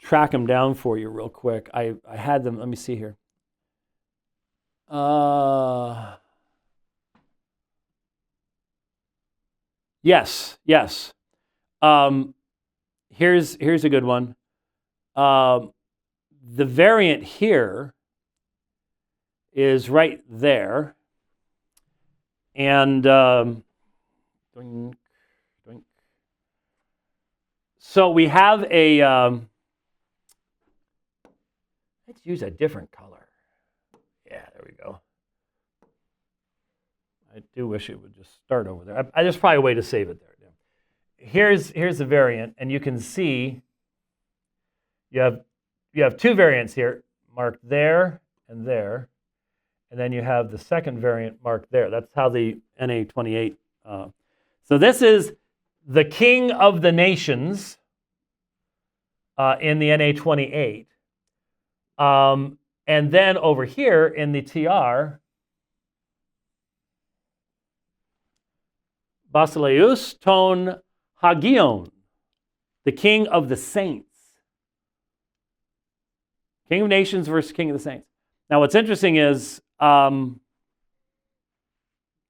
track them down for you real quick. I had them. Let me see here. Yes. Here's a good one. The variant here is right there. And doink. So we have a, let's use a different color. Yeah, there we go. I do wish it would just start over there. There's probably a way to save it there. Here's the variant, and you can see you have two variants here, marked there, and then you have the second variant marked there. That's how the NA28. So this is the King of the Nations in the NA28, and then over here in the TR, Basileus ton Hagion, the King of the Saints. King of nations versus king of the saints. Now, what's interesting is the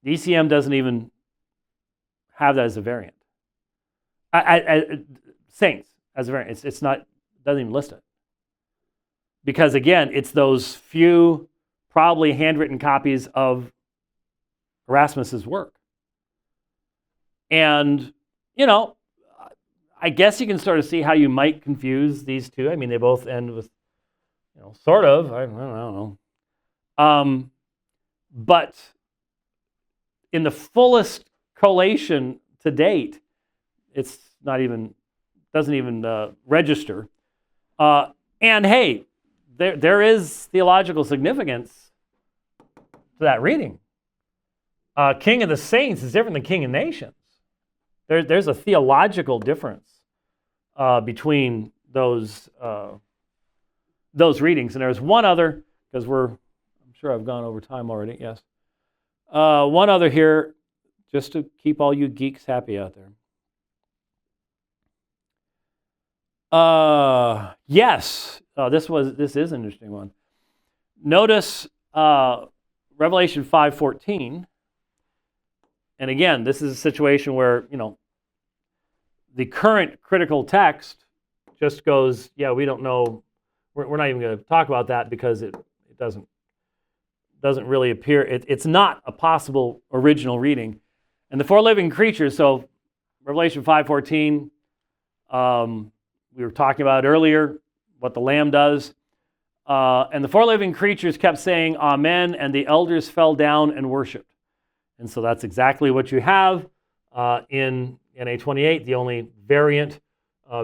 ECM doesn't even have that as a variant. Saints as a variant. It's not, doesn't even list it. Because again, it's those few, probably handwritten copies of Erasmus's work. And, I guess you can sort of see how you might confuse these two. I mean, they both end with, sort of, I don't know. But in the fullest collation to date, it's not even, doesn't even register. And hey, there is theological significance to that reading. King of the saints is different than king of nations. There's a theological difference between those readings. And there's one other, because I'm sure I've gone over time already, yes. One other here, just to keep all you geeks happy out there. Yes, this is an interesting one. Notice Revelation 5:14. And again, this is a situation where, the current critical text just goes, yeah, we don't know. We're not even going to talk about that because it doesn't really appear. It's not a possible original reading. And the four living creatures, so Revelation 5:14, we were talking about earlier what the Lamb does. And the four living creatures kept saying, Amen, and the elders fell down and worshiped. And so that's exactly what you have in NA28, the only variant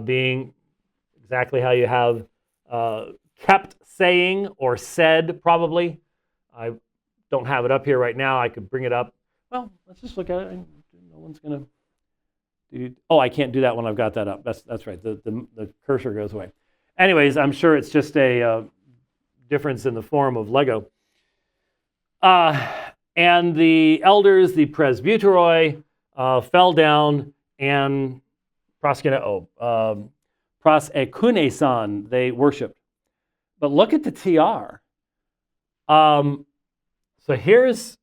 being exactly how you have kept saying or said, probably. I don't have it up here right now. I could bring it up. Well, let's just look at it. No one's going to do... Oh, I can't do that when I've got that up. That's right. The cursor goes away. Anyways, I'm sure it's just a difference in the form of Lego. And the elders, the Presbyterians, fell down and prosekunesan, they worshipped. But look at the TR. So here's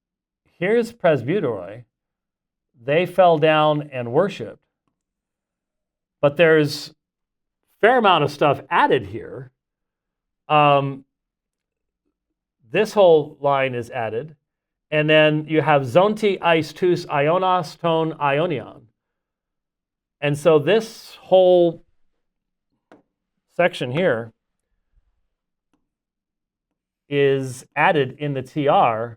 Presbyterians. They fell down and worshipped. But there's a fair amount of stuff added here. This whole line is added. And then you have zonti eis tous ionos ton ionion. And so this whole section here is added in the TR,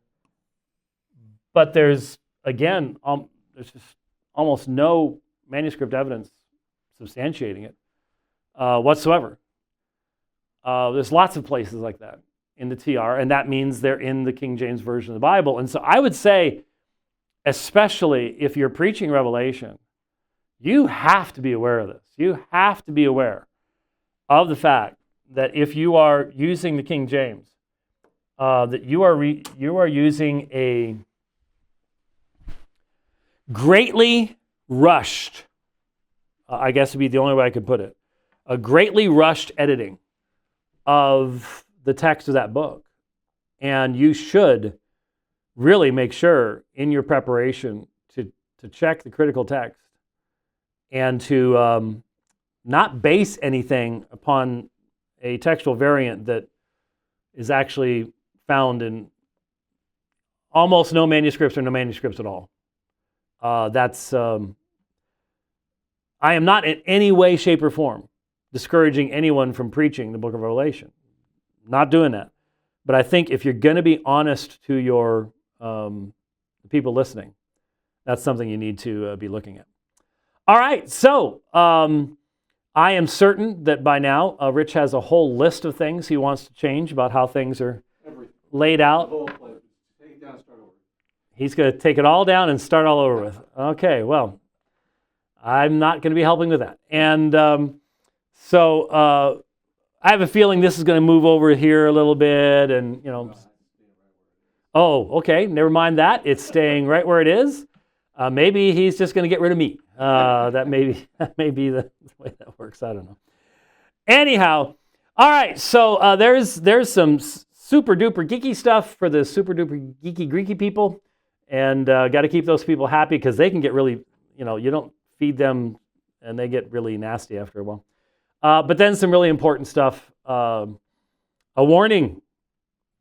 but there's, again, there's just almost no manuscript evidence substantiating it whatsoever. There's lots of places like that in the TR, and that means they're in the King James Version of the Bible. And so I would say, especially if you're preaching Revelation, you have to be aware of this. You have to be aware of the fact that if you are using the King James, that you are using a greatly rushed, I guess would be the only way I could put it, a greatly rushed editing of the text of that book. And you should really make sure in your preparation to check the critical text and to not base anything upon a textual variant that is actually found in almost no manuscripts or no manuscripts at all. I am not in any way, shape, or form discouraging anyone from preaching the book of Revelation. Not doing that. But I think if you're going to be honest to your people listening, that's something you need to be looking at. All right, so I am certain that by now Rich has a whole list of things he wants to change about how things are laid out. Take it down, start over. He's going to take it all down and start all over with. Okay, well, I'm not going to be helping with that. And so I have a feeling this is going to move over here a little bit, and oh, okay, never mind that. It's staying right where it is. Maybe he's just going to get rid of me. That may be the way that works. I don't know. Anyhow, All right, so there's some super duper geeky stuff for the super duper geeky Greeky people, and got to keep those people happy because they can get really, you don't feed them and they get really nasty after a while. But then some really important stuff. A warning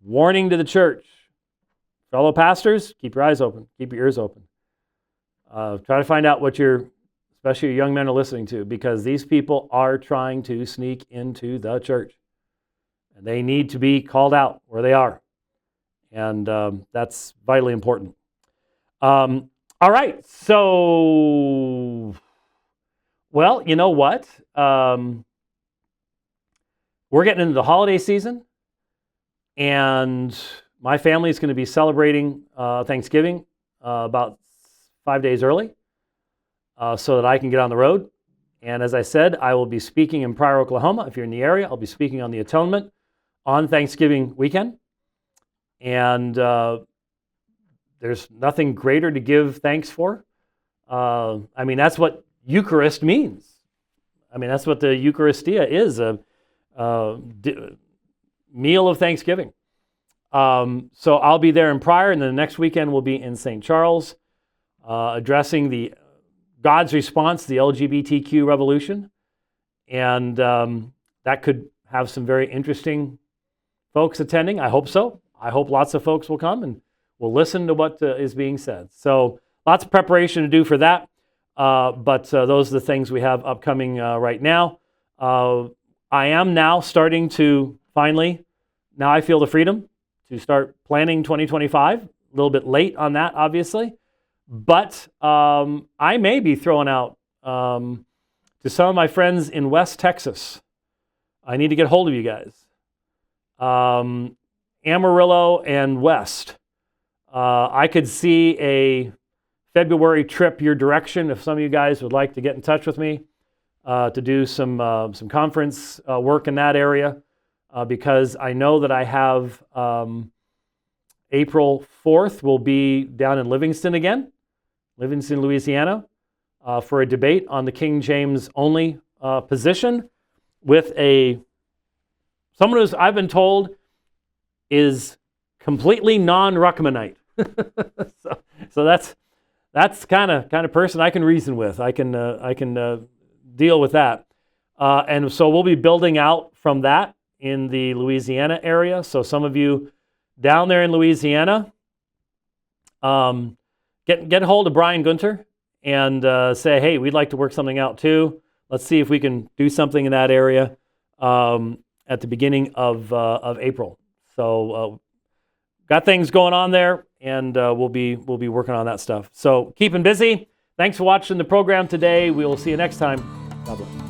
to the church. Fellow pastors, keep your eyes open, keep your ears open. Try to find out what especially your young men are listening to, because these people are trying to sneak into the church. And they need to be called out where they are. And that's vitally important. All right, so, well, you know what? We're getting into the holiday season, and my family is going to be celebrating Thanksgiving about 5 days early so that I can get on the road. And as I said, I will be speaking in Pryor, Oklahoma. If you're in the area, I'll be speaking on the Atonement on Thanksgiving weekend. And there's nothing greater to give thanks for. I mean, that's what Eucharist means. I mean, that's what the Eucharistia is, a meal of Thanksgiving. So I'll be there in Pryor, and then the next weekend we'll be in St. Charles, addressing God's response to the LGBTQ revolution. And that could have some very interesting folks attending. I hope so. I hope lots of folks will come and will listen to what is being said. So lots of preparation to do for that. But those are the things we have upcoming right now. I am now starting to finally, now I feel the freedom to start planning 2025. A little bit late on that, obviously. But I may be throwing out to some of my friends in West Texas. I need to get hold of you guys. Amarillo and West. I could see a February trip your direction if some of you guys would like to get in touch with me to do some conference work in that area, because I know that I have April 4th will be down in Livingston again, Livingston, Louisiana, for a debate on the King James only position with someone who's, I've been told, is completely non-Ruckmanite. so that's kind of person I can reason with. I can deal with that. And so we'll be building out from that in the Louisiana area. So some of you down there in Louisiana, get a hold of Brian Gunter and say, hey, we'd like to work something out too. Let's see if we can do something in that area at the beginning of April. So got things going on there, and we'll be working on that stuff. So keeping busy. Thanks for watching the program today. We will see you next time. God bless.